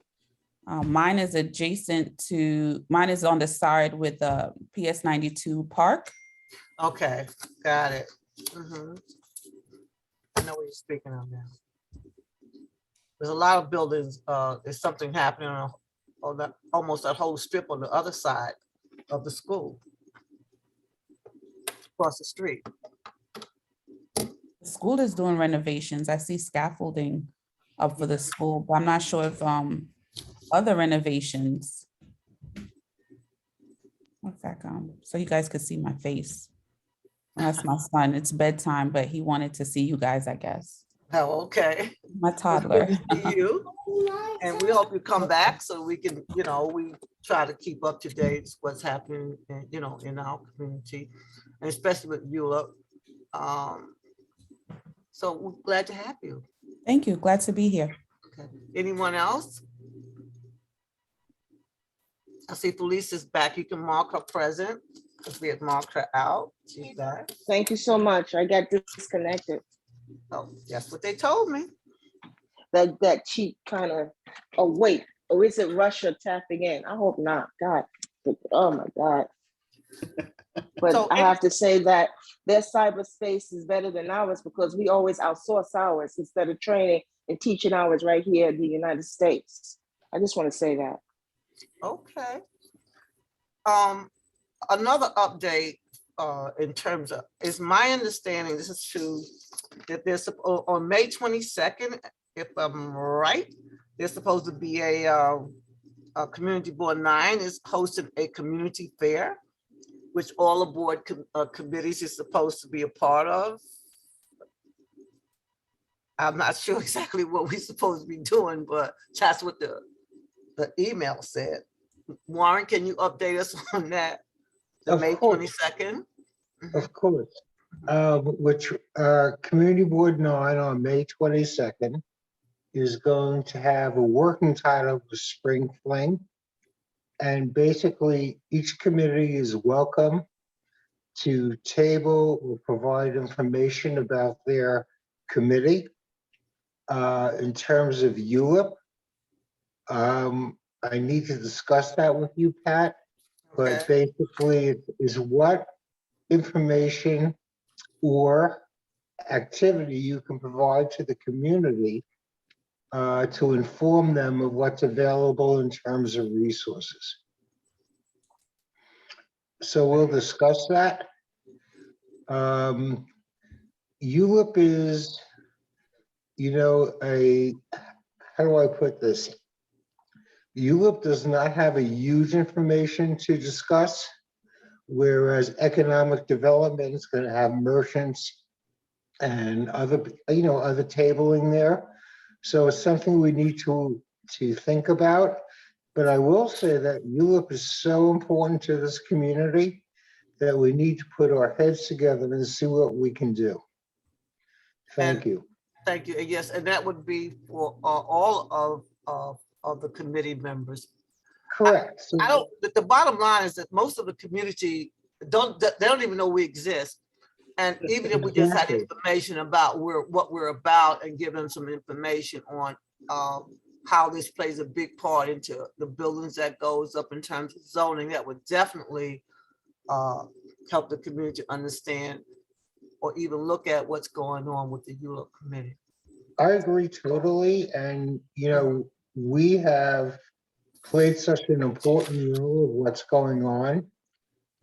Mine is on the side with the PS92 Park. Okay, got it. Mm-hmm. know what you're speaking of now. There's a lot of buildings, there's something happening on that, almost that whole strip on the other side of the school. Across the street. The school is doing renovations. I see scaffolding up for the school, but I'm not sure if other renovations. One second, so you guys could see my face. That's my son. It's bedtime, but he wanted to see you guys, I guess. Oh, okay. My It's toddler. good to see you. And we hope you come back so we can, we try to keep up to date what's happening, in our community, and especially with ULURP. So we're glad to have you. Thank you. Glad to be here. Okay. Anyone else? I see Felicia's back. You can mark her present because we had marked her out. She's back. Thank you so much. I got disconnected. Oh, that's what they told me. That cheap kind of, oh wait, or is it Russia tapping in? I hope not. God, oh my God. But So I have to say that their cyberspace is better than ours because we always outsource ours instead of training and teaching ours right here in the United States. I just want to say that. Okay. Another update in terms of, is my understanding, this is true, that there's on May 22nd, if I'm right, there's supposed to be a Community Board 9 is hosting a community fair, which all the board committees is supposed to be a part of. I'm not sure exactly what we're supposed to be doing, but that's what the email said. Warren, can you update us on that? The Of May course. 22nd? Of course. Which Community Board 9 on May 22nd is going to have a working title of Spring Fling. And basically, each committee is welcome to table or provide information about their committee. In terms of ULURP, I need to discuss that with you, Pat. But Okay. basically, it is what information or activity you can provide to the community to inform them of what's available in terms of resources. So we'll discuss that. ULURP is, how do I put this? ULURP does not have a huge information to discuss, whereas economic development is going to have merchants and other tabling there. So it's something we need to think about. But I will say that ULURP is so important to this community that we need to put our heads together and see what we can do. Thank you. Thank you. Yes, and that would be for all of the committee members. Correct. I don't. The bottom line is that most of the community they don't even know we exist. And even if we just had information about what we're about and give them some information on how this plays a big part into the buildings that goes up in terms of zoning, that would definitely help the community understand or even look at what's going on with the ULURP committee. I agree totally. And, we have played such an important role of what's going on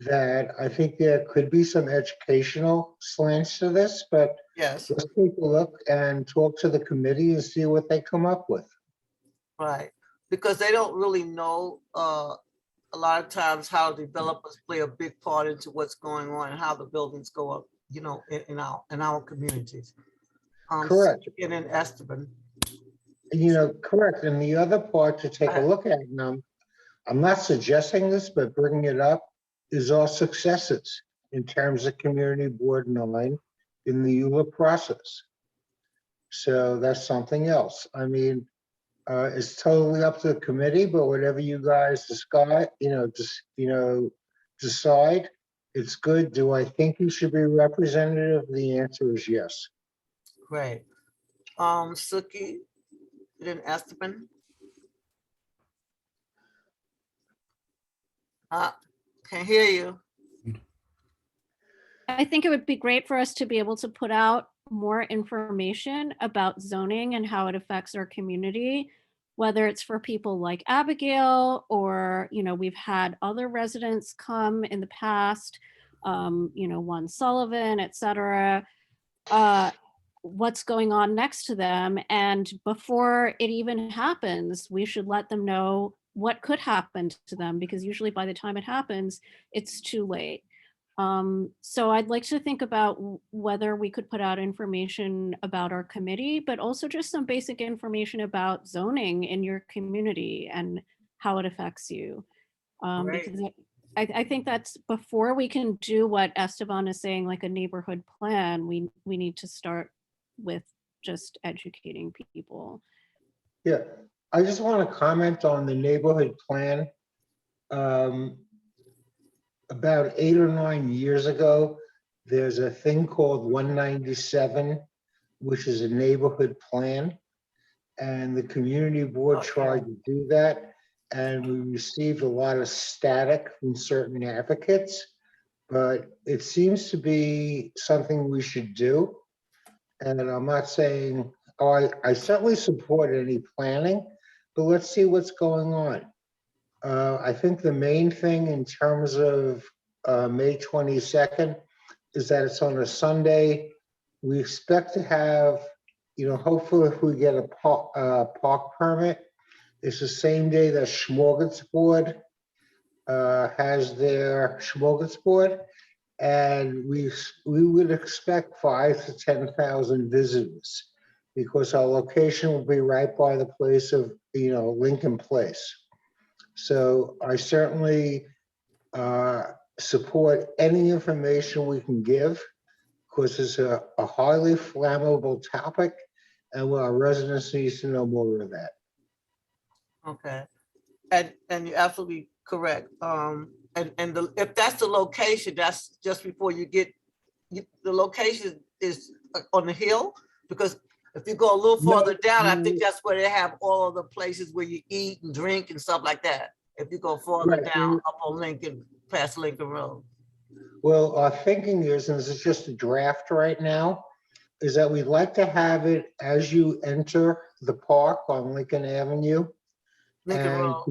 that I think there could be some educational slants to this, but Yes, let's take a look and talk to the committee and see what they come up with. right. Because they don't really know a lot of times how developers play a big part into what's going on and how the buildings go up, in our communities. Correct. In Esteban. Correct. And the other part to take a look at, and I'm not suggesting this, but bringing it up, is our successes in terms of Community Board 9 in the ULURP process. So that's something else. I mean, it's totally up to the committee, but whatever you guys decide, it's good. Do I think you should be representative? The answer is yes. Great. Suki, then Esteban. Can't hear you. I think it would be great for us to be able to put out more information about zoning and how it affects our community, whether it's for people like Abigail or, we've had other residents come in the past, one Sullivan, et cetera, what's going on next to them. And before it even happens, we should let them know what could happen to them, because usually by the time it happens, it's too late. So I'd like to think about whether we could put out information about our committee, but also just some basic information about zoning in your community and how it affects you. Right. Because I think that's before we can do what Esteban is saying, like a neighborhood plan, we need to start with just educating people. Yeah, I just want to comment on the neighborhood plan. About 8 or 9 years ago, there's a thing called 197, which is a neighborhood plan. And the community board tried to do that. And we received a lot of static from certain advocates, but it seems to be something we should do. And I'm not saying, I certainly support any planning, but let's see what's going on. I think the main thing in terms of May 22nd is that it's on a Sunday. We expect to have, hopefully if we get a park permit, it's the same day that Smorgasbord has their Smorgasbord. And we would expect 5,000 to 10,000 visitors because our location will be right by the place of, Lincoln Place. So I certainly support any information we can give because it's a highly flammable topic and our residents need to know more of that. Okay, and you're absolutely correct. If that's the location, that's just before you get, the location is on the hill, because if you go a little farther down, I think that's where they have all of the places where you eat and drink and stuff like that. If you go farther down up on Lincoln, past Lincoln Road. Well, our thinking is, and this is just a draft right now, is that we'd like to have it as you enter the park on Lincoln Avenue. Lincoln Road.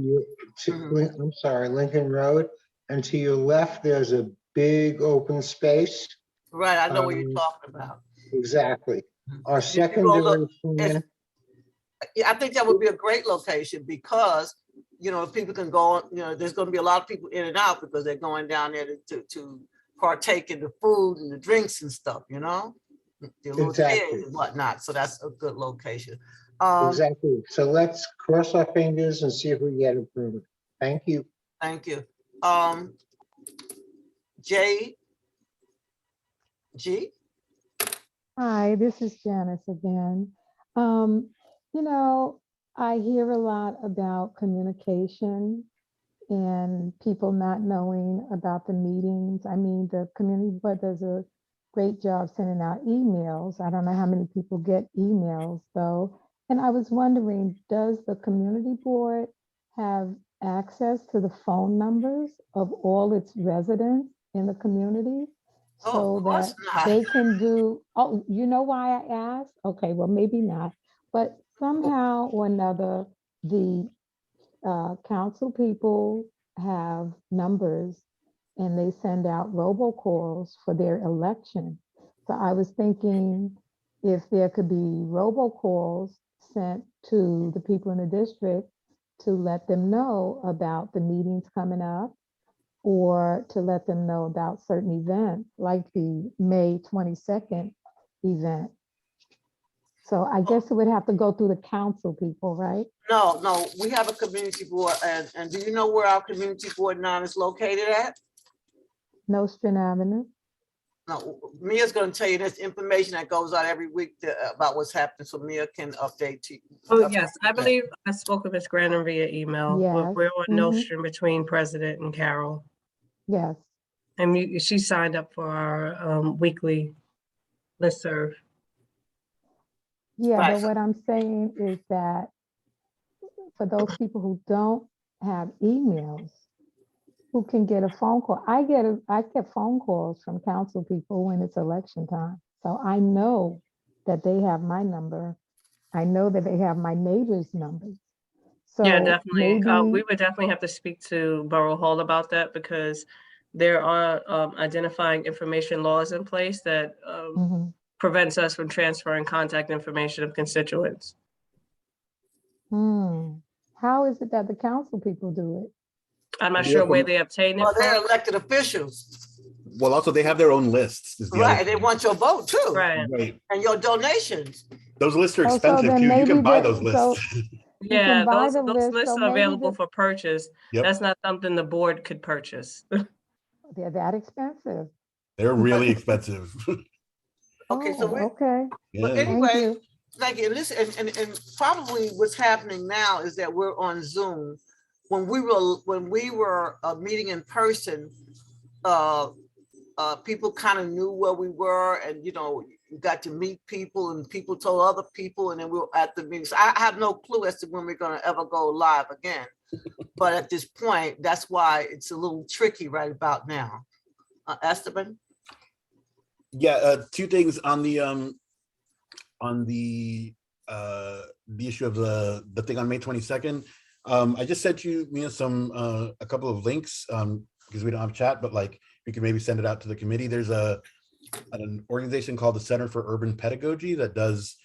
I'm sorry, Lincoln Road. And to your left, there's a big open space. Right, I know what you're talking about. Exactly. Our secondary plan. I think that would be a great location because, people can go, there's going to be a lot of people in and out because they're going down there to partake in the food and the drinks and stuff, the little kids and whatnot. So that's a good location. Exactly. So let's cross our fingers and see if we get approved. Thank you. Thank you. G? Hi, this is Janice again. I hear a lot about communication and people not knowing about the meetings. I mean, the community board does a great job sending out emails. I don't know how many people get emails though. And I was wondering, does the community board have access to the phone numbers of all its residents in the community? So that they can do, you know why I asked? Okay, well, maybe not. But somehow or another, the council people have numbers and they send out robocalls for their election. So I was thinking if there could be robocalls sent to the people in the district to let them know about the meetings coming up, or to let them know about certain events like the May 22nd event. So I guess it would have to go through the council people, right? No, we have a community board. And do you know where our community board 9 is located at? Nostrand Avenue. No, Mia's going to tell you this information that goes out every week about what's happening, so Mia can update you. Oh, yes, I believe I spoke with Ms. Grannon via email. Yes. We're on Nostrand between President and Carroll. Yes. And she signed up for our weekly listserv. Yeah, Right. but what I'm saying is that for those people who don't have emails, who can get a phone call. I get phone calls from council people when it's election time. So I know that they have my number. I know that they have my neighbor's numbers. Yeah, So definitely. We maybe, would definitely have to speak to Borough Hall about that because there are identifying information laws in place that mhm. prevents us from transferring contact information of constituents. How is it that the council people do it? I'm not Yeah, sure where from- they obtain it Well, they're from. elected officials, Well, also they have their own lists. Is the other right? They thing. want your vote too, Right. Right. and your donations. Those lists are Oh, so expensive then too. You maybe can buy those lists. you Yeah, can buy those the list, lists so are maybe available for purchase. Yep. That's not something the board could purchase. they're that expensive. They're really expensive. Okay, so Oh, okay, but Yeah. thank anyway, you. like, and listen, and probably what's happening now is that we're on Zoom. When we were meeting in person, people kind of knew where we were, and you got to meet people, and people told other people, and then we were at the meetings. I have no clue as to when we're going to ever go live again, but at this point, that's why it's a little tricky right about now. Esteban? Yeah, two things on the issue of the thing on May 22nd. I just sent you, a couple of links because we don't have chat, but like we can maybe send it out to the committee. There's an organization called the Center for Urban Pedagogy that does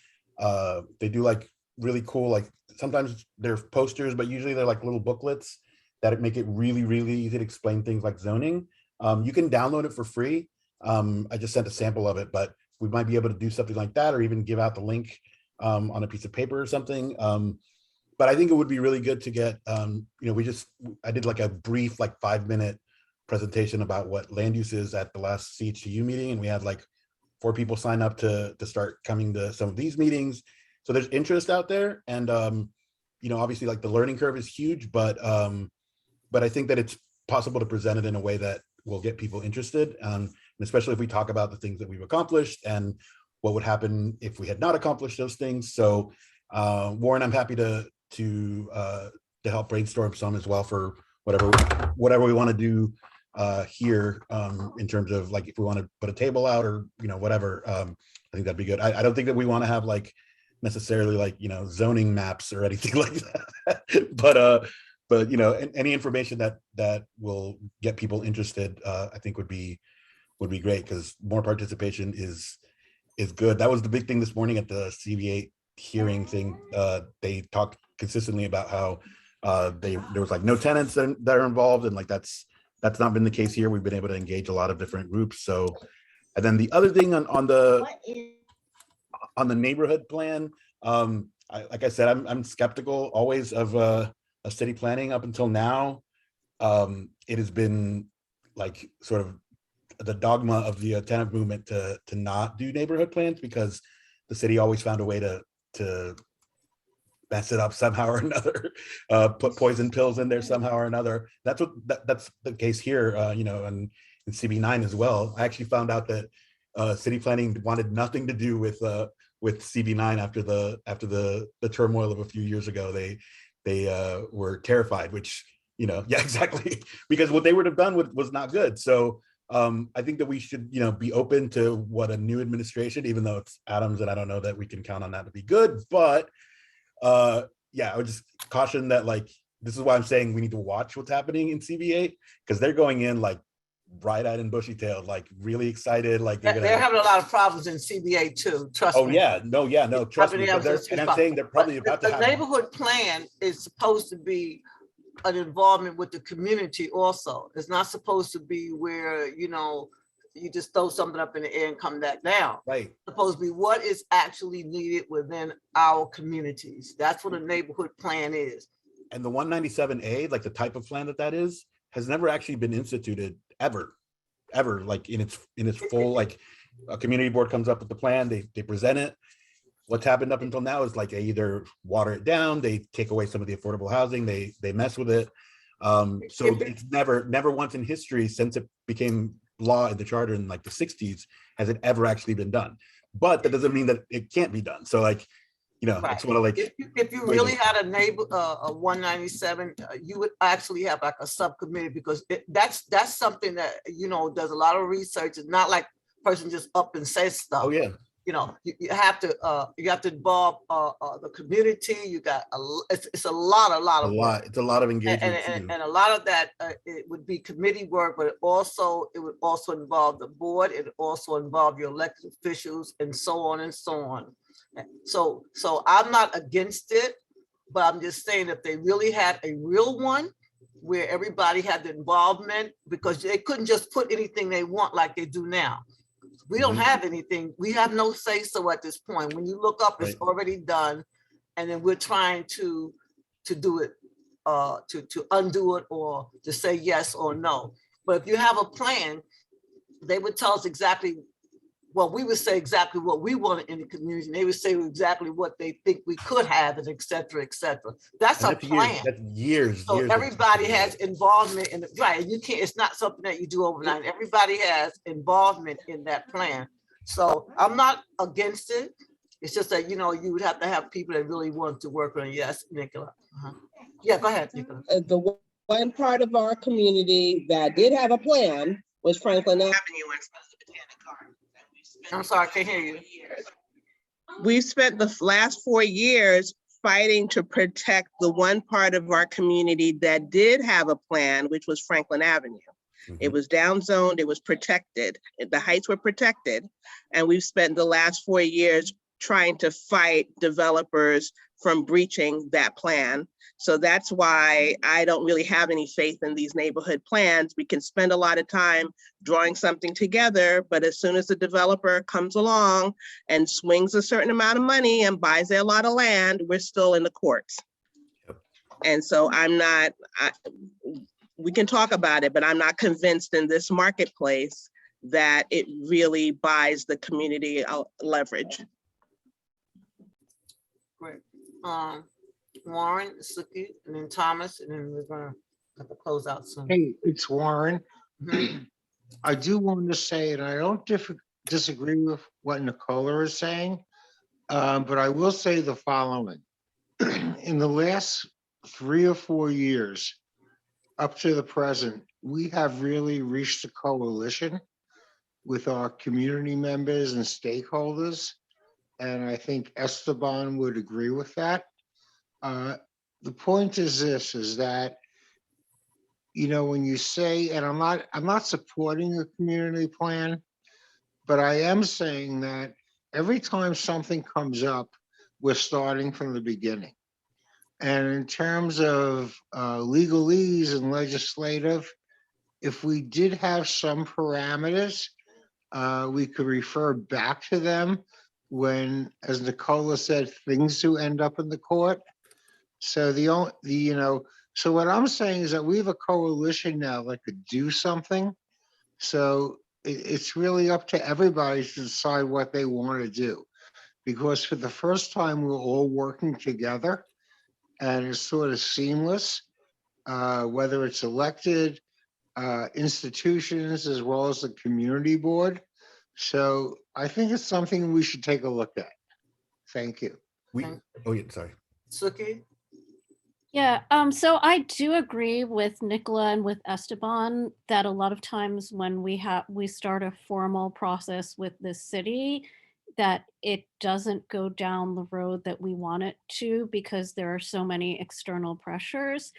they do like really cool, like sometimes they're posters, but usually they're like little booklets that make it really, really easy to explain things like zoning. You can download it for free. I just sent a sample of it, but we might be able to do something like that, or even give out the link on a piece of paper or something. But I think it would be really good to get, I did like a brief, like 5-minute presentation about what land use is at the last CHTU meeting. And we had like 4 people sign up to start coming to some of these meetings. So there's interest out there. And, obviously like the learning curve is huge, but I think that it's possible to present it in a way that will get people interested. And especially if we talk about the things that we've accomplished and what would happen if we had not accomplished those things. So Warren, I'm happy to help brainstorm some as well for whatever we want to do here in terms of like if we want to put a table out or whatever. I think that'd be good. I don't think that we want to have like necessarily like zoning maps or anything like that, but any information that will get people interested, I think would be great, because more participation is good. That was the big thing this morning at the CB8 hearing thing. They talked consistently about how there was like no tenants that are involved, and like that's not been the case here. We've been able to engage a lot of different groups. So, and then the other thing on the neighborhood plan, like I said, I'm skeptical always of city planning. Up until now, it has been like sort of the dogma of the tenant movement to not do neighborhood plans, because the city always found a way to mess it up somehow or another, put poison pills in there somehow or another. That's the case here, and in CB9 as well. I actually found out that city planning wanted nothing to do with CB9 after the turmoil of a few years ago. They were terrified, which yeah, exactly, because what they would have done was not good. So I think that we should be open to what a new administration, even though it's Adams, and I don't know that we can count on that to be good, but yeah, I would just caution that, like, this is why I'm saying we need to watch what's happening in CB8, because they're going in like bright-eyed and bushy-tailed, like really excited, like they're having a lot of problems in CBA too. Trust me. Oh yeah, no, trust me. And I'm saying they're probably about to the have. Neighborhood plan is supposed to be an involvement with the community also. It's not supposed to be where you just throw something up in the air and come back down. Right. It's supposed to be what is actually needed within our communities. That's what a neighborhood plan is. And the 197A, like the type of plan that is, has never actually been instituted ever, like in its full, like a community board comes up with the plan, they present it. What's happened up until now is like they either water it down, they take away some of the affordable housing, they mess with it. So it's never once in history since it became law in the charter in like the 60s has it ever actually been done. But that doesn't mean that it can't be done. So like, right. It's one of like, if you really had a 197, you would actually have like a subcommittee, because that's something that does a lot of research. It's not like person just up and say stuff. Oh, yeah. You know, you have to involve the community. You got it's a lot A of work. lot. It's a lot of engagement too. And a lot of that it would be committee work, but it would also involve the board. It also involve your elected officials and so on and so on. So I'm not against it, but I'm just saying if they really had a real one where everybody had the involvement, because they couldn't just put anything they want like they do now. We don't have anything. We have no say so at this point. When you look up, it's already done, and then we're trying to do it, to undo it, or to say yes or no. But if you have a plan, they would tell us exactly. Well, we would say exactly what we wanted in the community. And they would say exactly what they think we could have, and et cetera, et cetera. That's a plan. That's years. So years everybody has involvement in it, right? And you can't, it's not something that you do overnight. Everybody has involvement in that plan. So I'm not against it. It's just that, you know, you would have to have people that really want to work on it. Yes, Nicola. Yeah, go ahead, Nicola. The one part of our community that did have a plan was Franklin Avenue. I'm sorry, I can't hear you. We've spent the last 4 years fighting to protect the one part of our community that did have a plan, which was Franklin Avenue. It was downzoned, it was protected, the heights were protected. And we've spent the last 4 years trying to fight developers from breaching that plan. So that's why I don't really have any faith in these neighborhood plans. We can spend a lot of time drawing something together, but as soon as the developer comes along and swings a certain amount of money and buys a lot of land, we're still in the courts. And so we can talk about it, but I'm not convinced in this marketplace that it really buys the community leverage. Great. Warren, Suki, and then Thomas, and then we're gonna have to close out soon. Hey, it's Warren. I do want to say, and I don't disagree with what Nicola is saying, but I will say the following. In the last 3 or 4 years, up to the present, we have really reached a coalition with our community members and stakeholders. And I think Esteban would agree with that. The point is this, is that, you know, when you say, and I'm not supporting a community plan, but I am saying that every time something comes up, we're starting from the beginning. And in terms of legalese and legislative, if we did have some parameters, we could refer back to them when, as Nicola said, things do end up in the court. So so what I'm saying is that we have a coalition now that could do something. So it's really up to everybody to decide what they want to do. Because for the first time, we're all working together and it's sort of seamless, whether it's elected institutions as well as the community board. So I think it's something we should take a look at. Thank you. Oh yeah, sorry. Suki? Yeah, so I do agree with Nicola and with Esteban that a lot of times when we start a formal process with this city, that it doesn't go down the road that we want it to because there are so many external pressures.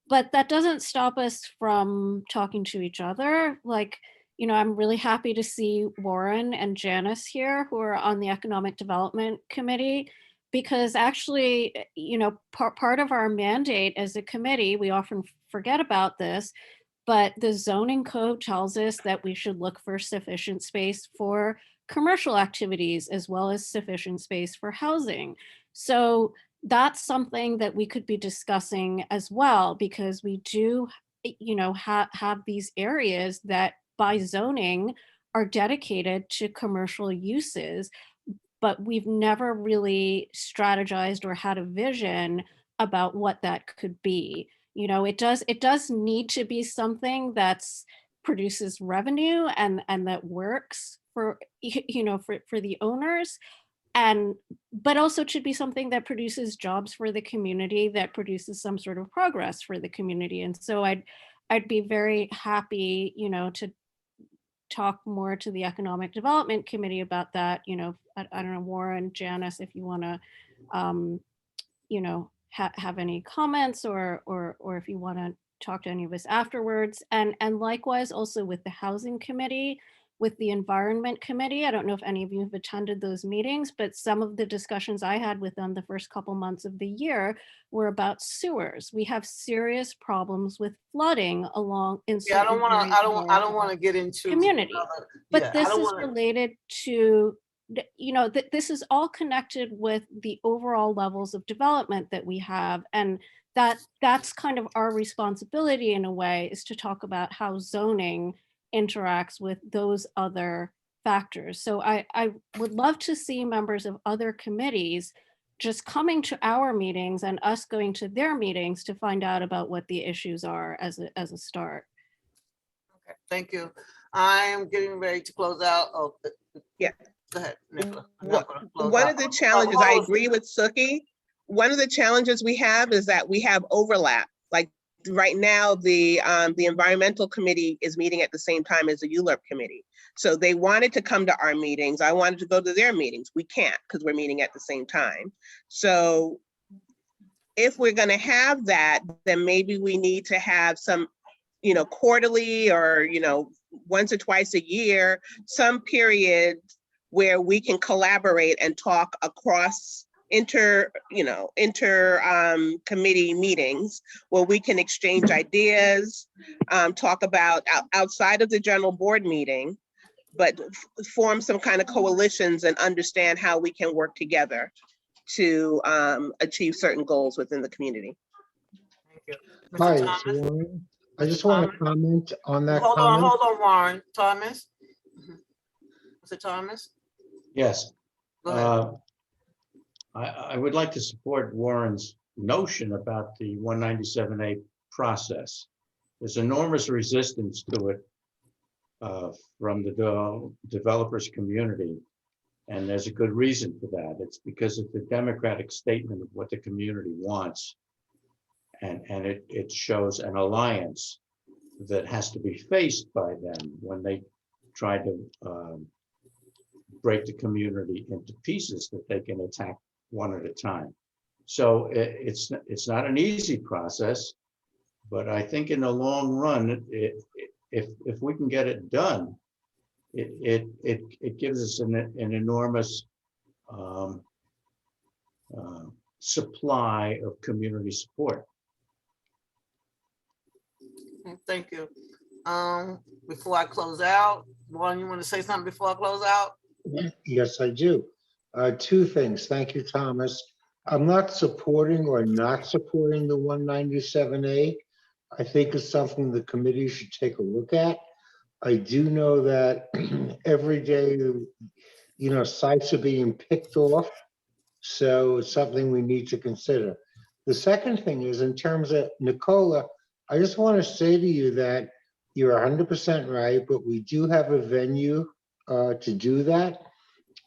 But that doesn't stop us from talking to each other. Like, you know, I'm really happy to see Warren and Janice here who are on the Economic Development Committee, because actually, you know, part of our mandate as a committee, we often forget about this, but the zoning code tells us that we should look for sufficient space for commercial activities as well as sufficient space for housing. So that's something that we could be discussing as well, because we do, you know, have these areas that by zoning are dedicated to commercial uses, but we've never really strategized or had a vision about what that could be. You know, it does need to be something that's produces revenue and that works for, you know, for the owners. But also it should be something that produces jobs for the community, that produces some sort of progress for the community. And so I'd be very happy, you know, talk more to the Economic Development Committee about that, you know, I don't know, Warren, Janice, if you want to, you know, have any comments or if you want to talk to any of us afterwards. And likewise also with the Housing Committee, with the Environment Committee. I don't know if any of you have attended those meetings, but some of the discussions I had with them the first couple months of the year were about sewers. We have serious problems with flooding along in Yeah, I certain don't areas of I our don't want to get into community. But yeah, I this don't is want to. related to, you know, this is all connected with the overall levels of development that we have. And that's kind of our responsibility in a way, is to talk about how zoning interacts with those other factors. So I would love to see members of other committees just coming to our meetings and us going to their meetings to find out about what the issues are as a start. Okay, thank you. I am getting ready to close out. Oh, Yeah. go ahead, Nicola. I'm One not gonna close one out. of the challenges, I agree with Suki. One of the challenges we have is that we have overlap. Like right now, the environmental committee is meeting at the same time as the ULURP committee. So they wanted to come to our meetings. I wanted to go to their meetings. We can't because we're meeting at the same time. So if we're going to have that, then maybe we need to have some, you know, quarterly or, you know, once or twice a year, some period where we can collaborate and talk across committee meetings where we can exchange ideas, talk about outside of the general board meeting, but form some kind of coalitions and understand how we can work together to achieve certain goals within the community. Thank you. Hi, Mr. it's Thomas? Warren. I just want to comment on that Hold comment. on, Warren. Thomas? Mr. Thomas? Yes. Go ahead. I would like to support Warren's notion about the 197A process. There's enormous resistance to it from the developers community. And there's a good reason for that. It's because it's a democratic statement of what the community wants. And it shows an alliance that has to be faced by them when they try to break the community into pieces that they can attack one at a time. So it's not an easy process, but I think in the long run, if we can get it done, it gives us an enormous supply of community support. Thank you. Before I close out, Warren, you want to say something before I close out? Yes, I do. Two things. Thank you, Thomas. I'm not supporting or not supporting the 197A. I think it's something the committee should take a look at. I do know that every day, you know, sites are being picked off. So it's something we need to consider. The second thing is, in terms of Nicola, I just want to say to you that you're 100% right, but we do have a venue to do that.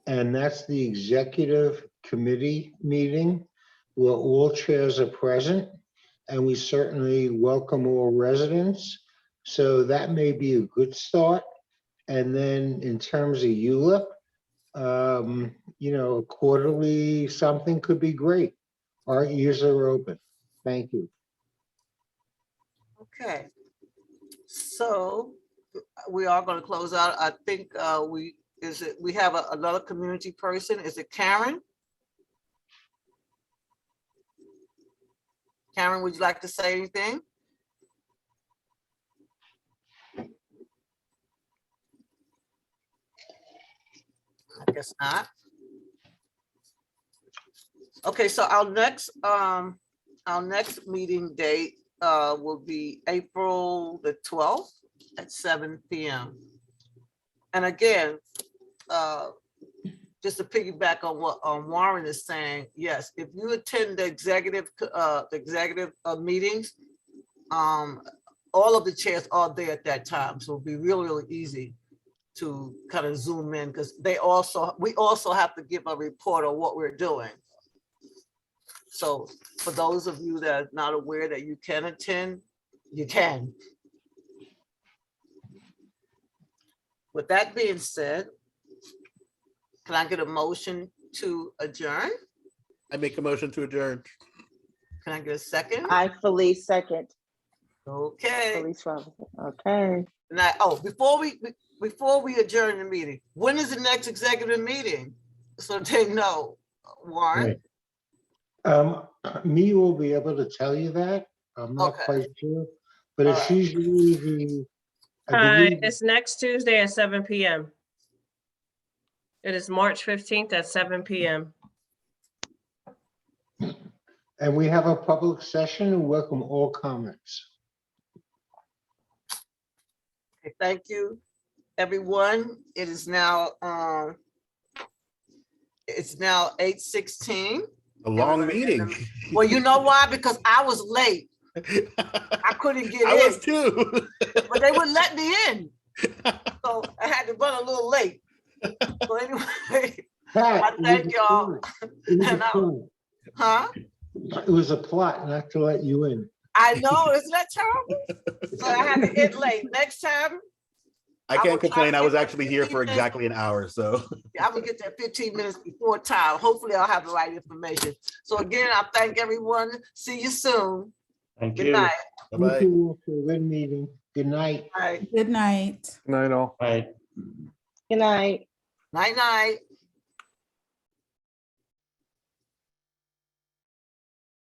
And that's the executive committee meeting where all chairs are present. And we certainly welcome all residents. So that may be a good start. And then in terms of ULURP, you know, a quarterly something could be great. Our ears are open. Thank you. Okay. So we are going to close out. I think we have another community person. Is it Karen? Karen, would you like to say anything? I guess not. Okay, so our next meeting date will be April the 12th at 7 p.m. And again, just to piggyback on what Warren is saying, yes, if you attend the executive meetings, all of the chairs are there at that time, so it'll be really, really easy to kind of zoom in, because we also have to give a report on what we're doing. So for those of you that are not aware that you can attend, you can. With that being said, can I get a motion to adjourn? I make a motion to adjourn. Can I get a second? I Felice second. Okay. Felice Robinson. Okay. Now, before we adjourn the meeting, when is the next executive meeting? So they know, Warren. Me will be able to tell you that. I'm not Okay. quite sure, but it's All right. usually I believe, It's next Tuesday at 7 p.m. It is March 15th at 7 p.m. and we have a public session and welcome all comments. Okay, thank you, everyone. It is now 8:16. A long meeting. Well, you know why? Because I was late. I couldn't get I in, was too. but they wouldn't let me in. So I had to run a little late. So anyway, Pat, I thank y'all. It was a And I- plot. Huh? It was a plot not to let you in. I know, isn't that terrible? So I had to get late. Next time, I I will can't try complain. to I was get there actually here 15 for minutes. exactly an hour, so. I will get there 15 minutes before time. Hopefully I'll have the right information. So again, I thank everyone. See you soon. Thank Good you. night. Bye-bye. Thank you for a good meeting. Good night. All right. Good night. Good night all. Right. Good night. Night, night.